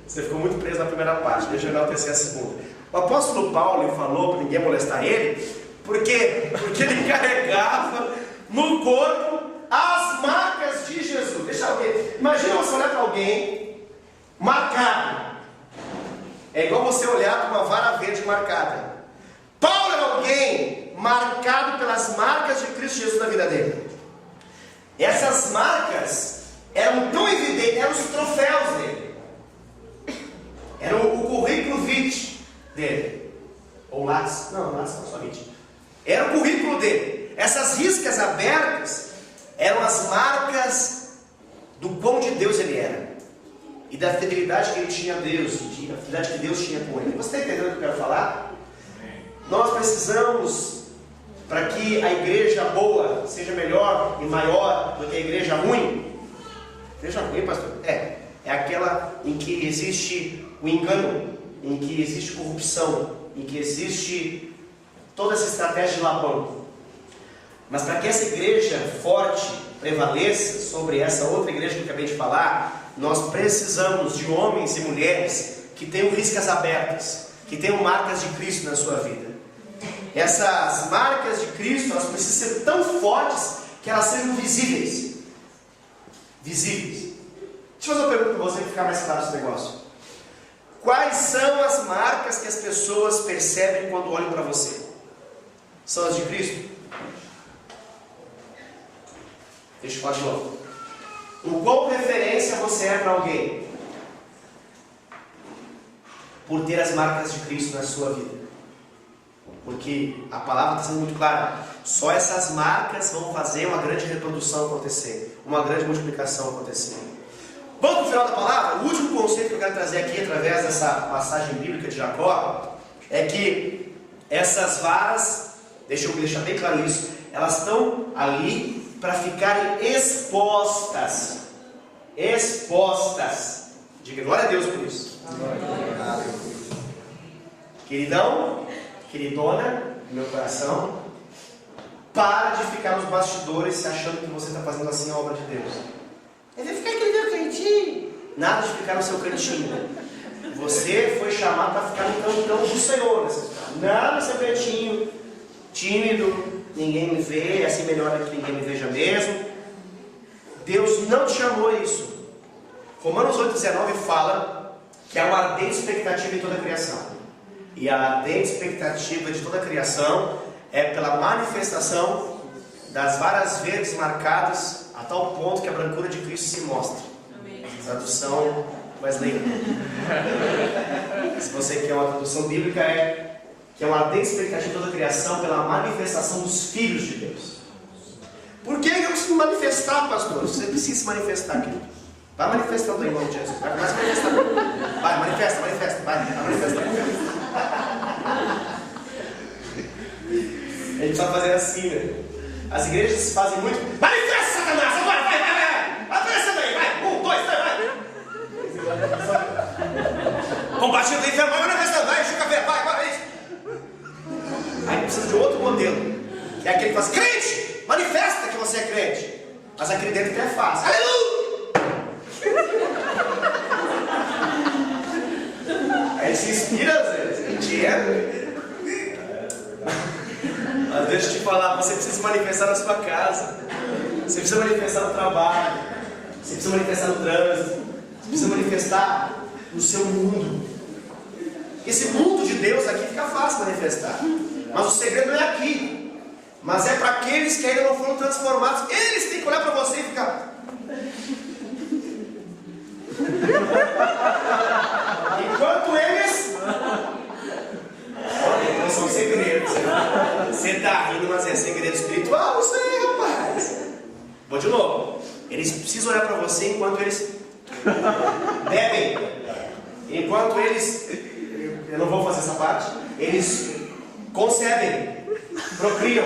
Você ficou muito preso na primeira parte, deixa eu enaltecer a segunda. O apóstolo Paulo falou para ninguém molestar ele, porque ele carregava no corpo as marcas de Jesus. Deixa eu ver. Imagina você olhar para alguém marcado. É igual você olhar para uma vara verde marcada. Paulo era alguém marcado pelas marcas de Cristo Jesus na vida dele. Essas marcas eram tão evidentes, eram os troféus dele. Era o currículo vitae dele. Ou Lattes. Não, Lattes não, só vitae. Era o currículo dele. Essas riscas abertas eram as marcas do quão de Deus ele era. E da fidelidade que ele tinha a Deus. Da fidelidade que Deus tinha com ele. Você está entendendo o que eu quero falar? Nós precisamos, para que a igreja boa seja melhor e maior do que a igreja ruim. Igreja ruim, pastor? É aquela em que existe o engano, em que existe corrupção, em que existe toda essa estratégia de Labão. Mas para que essa igreja forte prevaleça sobre essa outra igreja que eu acabei de falar, nós precisamos de homens e mulheres que tenham riscas abertas, que tenham marcas de Cristo na sua vida. Essas marcas de Cristo, elas precisam ser tão fortes que elas sejam visíveis. Visíveis. Deixa eu fazer uma pergunta para você para ficar mais claro esse negócio. Quais são as marcas que as pessoas percebem quando olham para você? São as de Cristo? Deixa eu falar de novo. O qual referência você é para alguém? Por ter as marcas de Cristo na sua vida. Porque a palavra está sendo muito clara. Só essas marcas vão fazer uma grande reprodução acontecer. Uma grande multiplicação acontecer. Vamos para o final da palavra? O último conceito que eu quero trazer aqui, através dessa passagem bíblica de Jacó, é que essas varas, deixa eu deixar bem claro isso, elas estão ali para ficarem expostas. Expostas. Diga glória a Deus por isso. Queridão, queridona, meu coração, para de ficar nos bastidores se achando que você está fazendo assim a obra de Deus. Deve ficar aquele meu cantinho. Nada de ficar no seu cantinho. Você foi chamado para ficar no cantão do Senhor. Não no seu cantinho, tímido, ninguém me vê, assim melhor é que ninguém me veja mesmo. Deus não te chamou a isso. Romanos 8,19 fala que há uma ardente expectativa em toda a criação. E a ardente expectativa de toda a criação é pela manifestação das varas verdes marcadas a tal ponto que a brancura de Cristo se mostra. Amém. Tradução mais lenta. Se você quer uma tradução bíblica, que é uma ardente expectativa de toda a criação pela manifestação dos filhos de Deus. Por que eu preciso manifestar, pastor? Você precisa se manifestar aqui. Vai manifestando aí, irmão de Jesus. Vai começar a manifestar. Vai, manifesta. Vai manifestar. A gente precisa fazer assim, né? As igrejas fazem muito. Manifesta, Satanás! Agora, vai! Aparece daí, vai! 1, 2, 3, vai! Compartilha do inferno, vai manifestando, vai! Chuca a fé, vai! Isso! Aí precisa de outro modelo. Que é aquele que faz, crente! Manifesta que você é crente! Mas aquele dentro que é fácil. Aleluia! Aí se inspira, às vezes. Mentira! Mas deixa eu te falar, você precisa se manifestar na sua casa. Você precisa manifestar no trabalho. Você precisa manifestar no trânsito. Você precisa manifestar no seu mundo. Esse mundo de Deus aqui fica fácil manifestar. Mas o segredo não é aqui. Mas é para aqueles que ainda não foram transformados. Eles têm que olhar para você e ficar... Enquanto eles... Olha, são segredos. Você está rindo, mas é segredo espiritual isso aí, rapaz. Vou de novo. Eles precisam olhar para você enquanto eles bebem. Enquanto eles... Eu não vou fazer essa parte. Eles concebem. Procriam.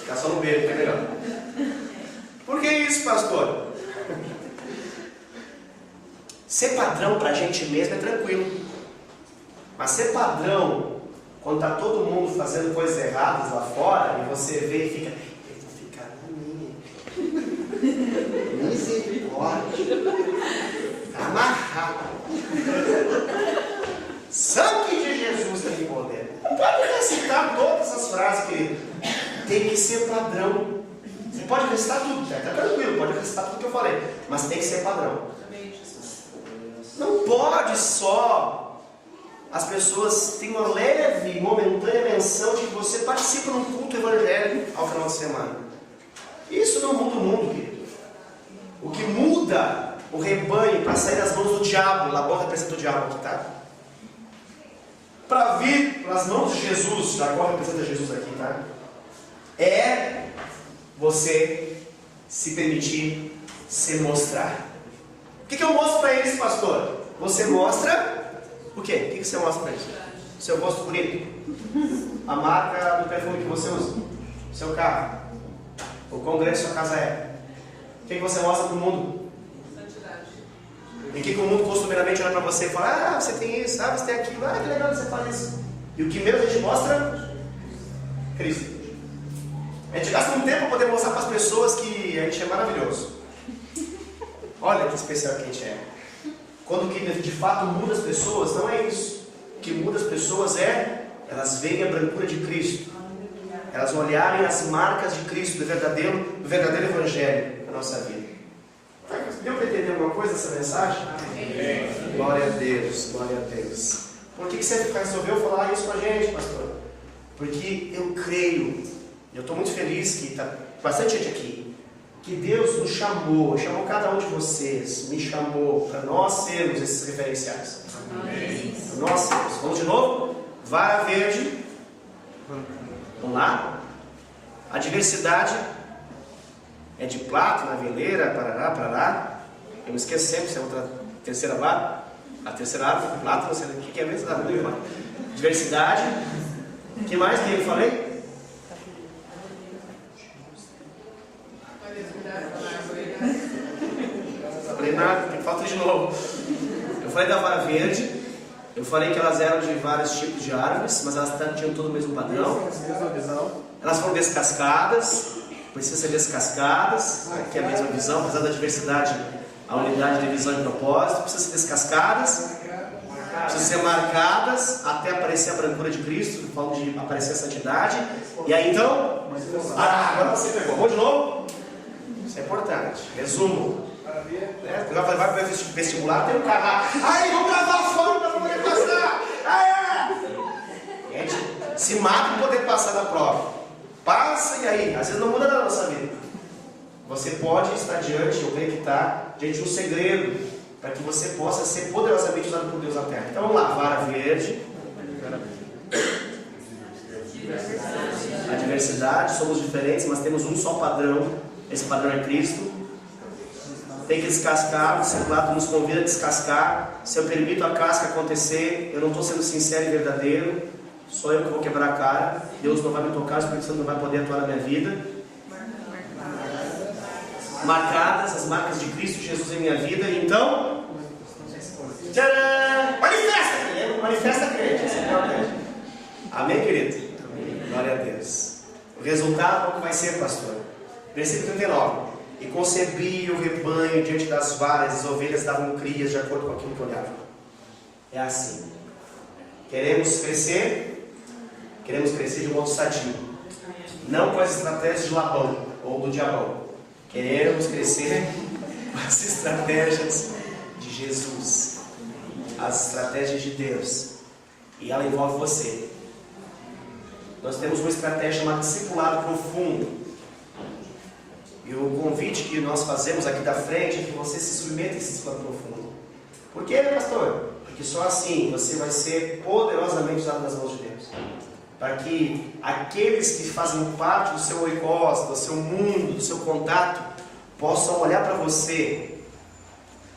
Ficar só no beijo, que é melhor. Por que isso, pastor? Ser padrão para a gente mesmo é tranquilo. Mas ser padrão, quando está todo mundo fazendo coisas erradas lá fora, e você vê e fica, eu vou ficar na minha. Misericórdia. Amarrado. Sangue de Jesus tem poder. Pode recitar todas as frases, querido. Tem que ser padrão. Você pode recitar tudo, está tranquilo, pode recitar tudo que eu falei. Mas tem que ser padrão. Não pode só... As pessoas têm uma leve, momentânea menção de que você participa num culto evangélico ao final de semana. Isso não muda o mundo, querido. O que muda o rebanho para sair das mãos do diabo, Labão representa o diabo aqui, tá? Para vir pelas mãos de Jesus, Jacó representa Jesus aqui, tá? É você se permitir se mostrar. O que eu mostro para eles, pastor? Você mostra... O quê? O que você mostra para eles? Seu rosto bonito? A marca do perfume que você usa? Seu carro? O quão grande sua casa é? O que você mostra para o mundo? Santidade. E o que o mundo costumeiramente olha para você e fala, ah, você tem isso, ah, você tem aquilo, ah, que legal que você faz isso. E o que mesmo a gente mostra? Cristo. A gente gasta um tempo para poder mostrar para as pessoas que a gente é maravilhoso. Olha que especial que a gente é. Quando o que de fato muda as pessoas, não é isso. O que muda as pessoas é elas veem a brancura de Cristo. Elas olharem as marcas de Cristo, do verdadeiro Evangelho na nossa vida. Deu para entender alguma coisa dessa mensagem? Amém. Glória a Deus, glória a Deus. Por que você resolveu falar isso com a gente, pastor? Porque eu creio, eu estou muito feliz que está bastante gente aqui, que Deus nos chamou cada um de vocês, me chamou para nós sermos esses referenciais. Amém. Nós sermos. Vamos de novo? Vara verde. Vamos lá? A diversidade é de plato, naveleira, parará. Eu me esqueço sempre se é outra terceira vara. A terceira árvore, plato, não sei o que é mesmo. Diversidade O que mais que eu falei? Falei nada, falta de novo. Eu falei da vara verde. Eu falei que elas eram de vários tipos de árvores, mas elas tinham todo o mesmo padrão. Elas foram descascadas, precisam ser descascadas. Aqui é a mesma visão, apesar da diversidade, a unidade de visão e propósito. Precisam ser descascadas, precisam ser marcadas até aparecer a brancura de Cristo, falando de aparecer a santidade. E aí então, agora você pegou. Vamos de novo? Isso é importante. Resumo. Vai para o vestibular, tem um carro lá. Aí, vamos gravar fora para poder passar. Gente, se mata para poder passar na prova. Passa e aí, às vezes não muda na nossa vida. Você pode estar diante, eu creio que está, diante de um segredo, para que você possa ser poderosamente usado por Deus na terra. Então vamos lá, vara verde. A diversidade, somos diferentes, mas temos um só padrão. Esse padrão é Cristo. Tem que descascar, o discipulado nos convida a descascar. Se eu permito a casca acontecer, eu não estou sendo sincero e verdadeiro, sou eu que vou quebrar a cara. Deus não vai me tocar, o Espírito Santo não vai poder atuar na minha vida. Marcadas, as marcas de Cristo Jesus em minha vida. E então, tcharam! Manifesta! Manifesta crente, esse é importante. Amém, querido? Amém. Glória a Deus. O resultado, qual que vai ser, pastor? Versículo 39. E concebia o rebanho diante das varas, as ovelhas davam crias de acordo com aquilo que olhavam. É assim. Queremos crescer de modo sadio. Não com as estratégias de Labão ou do diabão. Queremos crescer com as estratégias de Jesus. As estratégias de Deus. E ela envolve você. Nós temos uma estratégia chamada discipulado profundo. E o convite que nós fazemos aqui da frente é que você se submeta a esse discipulado profundo. Por quê, pastor? Porque só assim você vai ser poderosamente usado nas mãos de Deus. Para que aqueles que fazem parte do seu oikos, do seu mundo, do seu contato, possam olhar para você,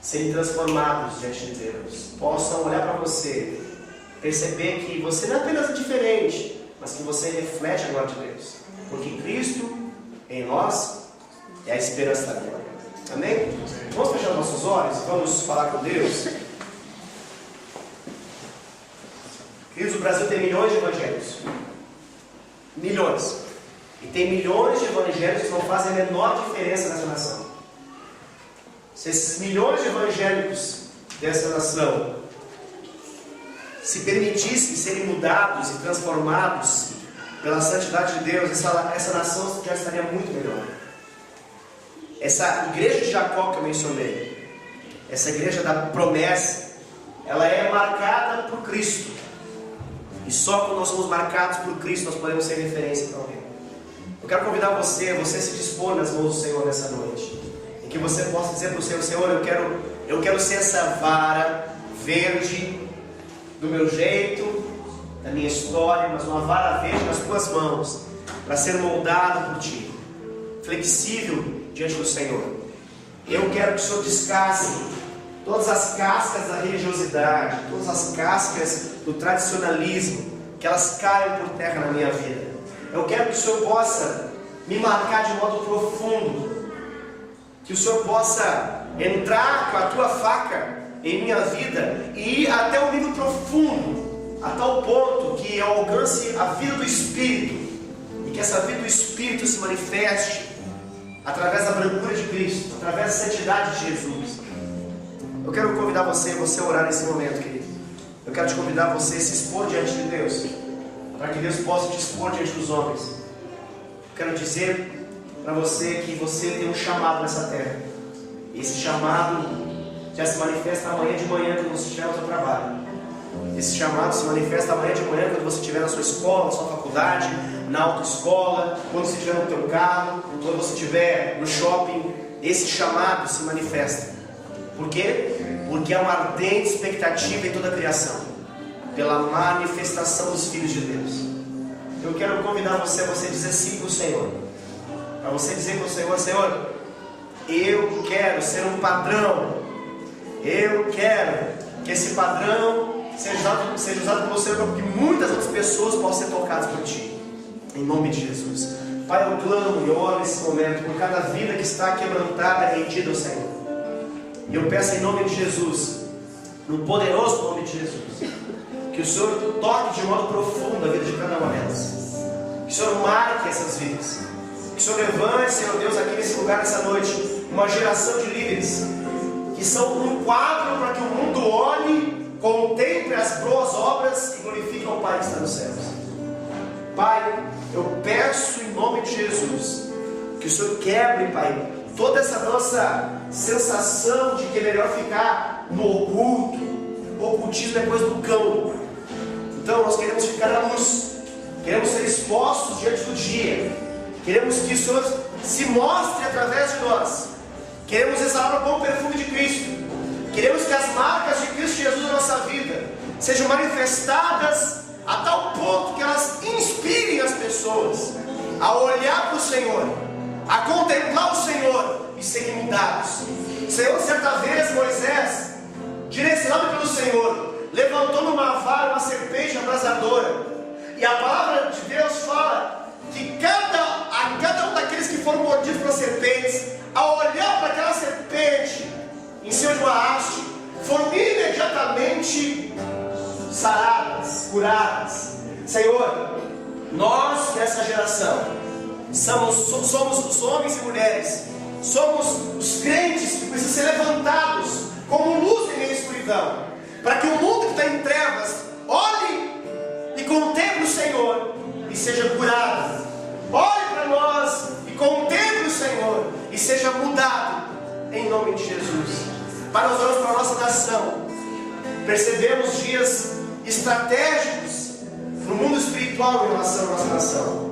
serem transformados diante de Deus. Possam olhar para você, perceber que você não é apenas diferente, mas que você reflete a glória de Deus. Porque Cristo em nós é a esperança da glória. Amém? Vamos fechar nossos olhos e vamos falar com Deus. Queridos, o Brasil tem milhões de evangélicos. Milhões. E tem milhões de evangélicos que não fazem a menor diferença nessa nação. Se esses milhões de evangélicos dessa nação se permitissem serem mudados e transformados pela santidade de Deus, essa nação já estaria muito melhor. Essa igreja de Jacó que eu mencionei, essa igreja da promessa, ela é marcada por Cristo. E só quando nós somos marcados por Cristo nós podemos ser referência para alguém. Eu quero convidar você se dispor nas mãos do Senhor nessa noite. E que você possa dizer para o Senhor: Senhor, eu quero ser essa vara verde do meu jeito, da minha história, mas uma vara verde nas tuas mãos, para ser moldado por Ti, flexível diante do Senhor. Eu quero que o Senhor descasque todas as cascas da religiosidade, todas as cascas do tradicionalismo, que elas caiam por terra na minha vida. Eu quero que o Senhor possa me marcar de modo profundo, que o Senhor possa entrar com a Tua faca em minha vida e ir até um nível profundo, a tal ponto que eu alcance a vida do Espírito, e que essa vida do Espírito se manifeste através da brancura de Cristo, através da santidade de Jesus. Eu quero convidar você a orar nesse momento, querido. Eu quero te convidar a você a se expor diante de Deus, para que Deus possa te expor diante dos homens. Eu quero dizer para você que você tem um chamado nessa terra. E esse chamado já se manifesta amanhã de manhã quando você estiver no seu trabalho. Esse chamado se manifesta amanhã de manhã quando você estiver na sua escola, na sua faculdade, na autoescola, quando você estiver no teu carro, quando você estiver no shopping. Esse chamado se manifesta. Por quê? Porque há uma ardente expectativa em toda a criação pela manifestação dos filhos de Deus. Eu quero convidar você a dizer sim para o Senhor. Para você dizer para o Senhor: Senhor, eu quero ser um padrão. Eu quero que esse padrão seja usado por você para que muitas outras pessoas possam ser tocadas por Ti. Em nome de Jesus. Pai, eu clamo e oro nesse momento por cada vida que está quebrantada, rendida ao Senhor. E eu peço em nome de Jesus, no poderoso nome de Jesus, que o Senhor toque de modo profundo a vida de cada uma delas. Que o Senhor marque essas vidas. Que o Senhor levante, Senhor Deus, aqui nesse lugar, nessa noite, uma geração de líderes que são um quadro para que o mundo olhe, contemple as boas obras e glorifique ao Pai que está nos céus. Pai, eu peço em nome de Jesus que o Senhor quebre, Pai, toda essa nossa sensação de que é melhor ficar no oculto. O ocultismo é coisa do cão. Então nós queremos ficar na luz, queremos ser expostos diante do dia, queremos que o Senhor se mostre através de nós, queremos exalar o bom perfume de Cristo, queremos que as marcas de Cristo Jesus na nossa vida sejam manifestadas a tal ponto que elas inspirem as pessoas a olhar para o Senhor, a contemplar o Senhor e serem mudados. Senhor, certa vez Moisés, direcionado pelo Senhor, levantou numa vara uma serpente abrasadora, e a palavra de Deus fala que a cada um daqueles que foram mordidos pelas serpentes, ao olhar para aquela serpente em cima de uma haste, foram imediatamente saradas, curadas. Senhor, nós dessa geração somos os homens e mulheres, somos os crentes que precisam ser levantados como luz em meio à escuridão, para que o mundo que está em trevas olhe e contemple o Senhor e seja curado. Olhe para nós e contemple o Senhor e seja mudado em nome de Jesus. Pai, nós oramos para a nossa nação. Percebemos dias estratégicos no mundo espiritual em relação à nossa nação.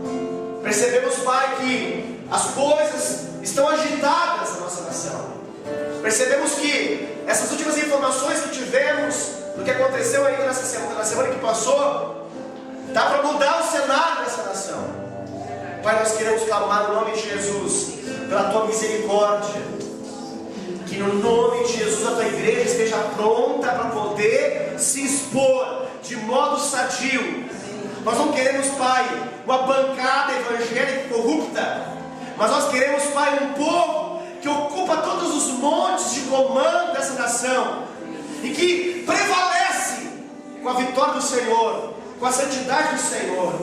Percebemos, Pai, que as coisas estão agitadas na nossa nação. Percebemos que essas últimas informações que tivemos do que aconteceu ainda na semana que passou, dá para mudar o cenário dessa nação. Pai, nós queremos clamar no nome de Jesus pela Tua misericórdia, que no nome de Jesus a Tua igreja esteja pronta para poder se expor de modo sadio. Nós não queremos, Pai, uma bancada evangélica corrupta, mas nós queremos, Pai, um povo que ocupa todos os montes de comando dessa nação e que prevalece com a vitória do Senhor, com a santidade do Senhor,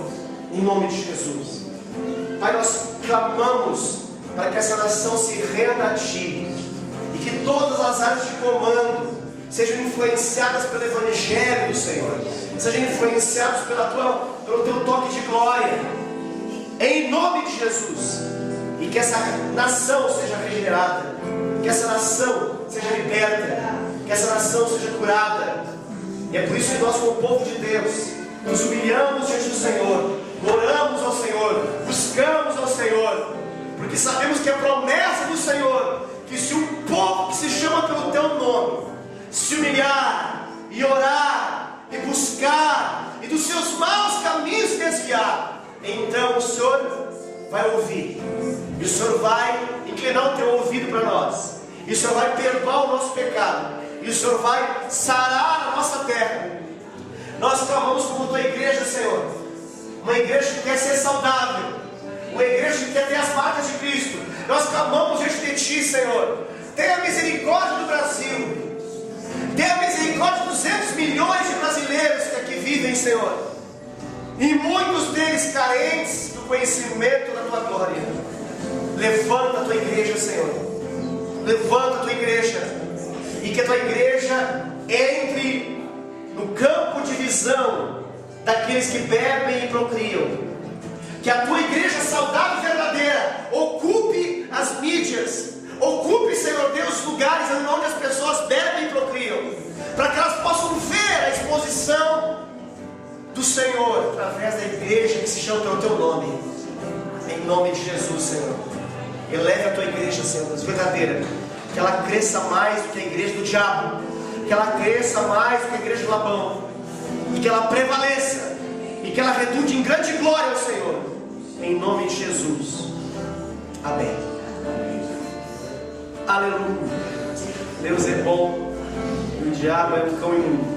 em nome de Jesus. Pai, nós clamamos para que essa nação se renda a Ti e que todas as áreas de comando sejam influenciadas pelo Evangelho do Senhor, sejam influenciados pelo Teu toque de glória, em nome de Jesus. E que essa nação seja regenerada, que essa nação seja liberta, que essa nação seja curada. E é por isso que nós, como povo de Deus, nos humilhamos diante do Senhor, oramos ao Senhor, buscamos ao Senhor, porque sabemos que a promessa do Senhor, que se um povo que se chama pelo Teu nome se humilhar e orar e buscar e dos seus maus caminhos desviar, então o Senhor vai ouvir, e o Senhor vai inclinar o Teu ouvido para nós, e o Senhor vai perdoar o nosso pecado, e o Senhor vai sarar a nossa terra. Nós clamamos como Tua igreja, Senhor, uma igreja que quer ser saudável, uma igreja que quer ter as marcas de Cristo. Nós clamamos diante de Ti, Senhor, tenha misericórdia do Brasil, tenha misericórdia dos 200 milhões de brasileiros que aqui vivem, Senhor, e muitos deles carentes do conhecimento da Tua glória. Levanta a Tua igreja, Senhor, levanta a Tua igreja, e que a Tua igreja entre no campo de visão daqueles que bebem e procriam. Que a Tua igreja saudável e verdadeira ocupe as mídias, ocupe, Senhor Deus, lugares onde as pessoas bebem e procriam, para que elas possam ver a exposição do Senhor através da igreja que se chama pelo Teu nome. Em nome de Jesus, Senhor, eleve a Tua igreja, Senhor Deus, verdadeira, que ela cresça mais do que a igreja do diabo, que ela cresça mais do que a igreja de Labão, e que ela prevaleça, e que ela redunde em grande glória ao Senhor, em nome de Jesus. Amém. Aleluia. Deus é bom, e o diabo é um cão imundo.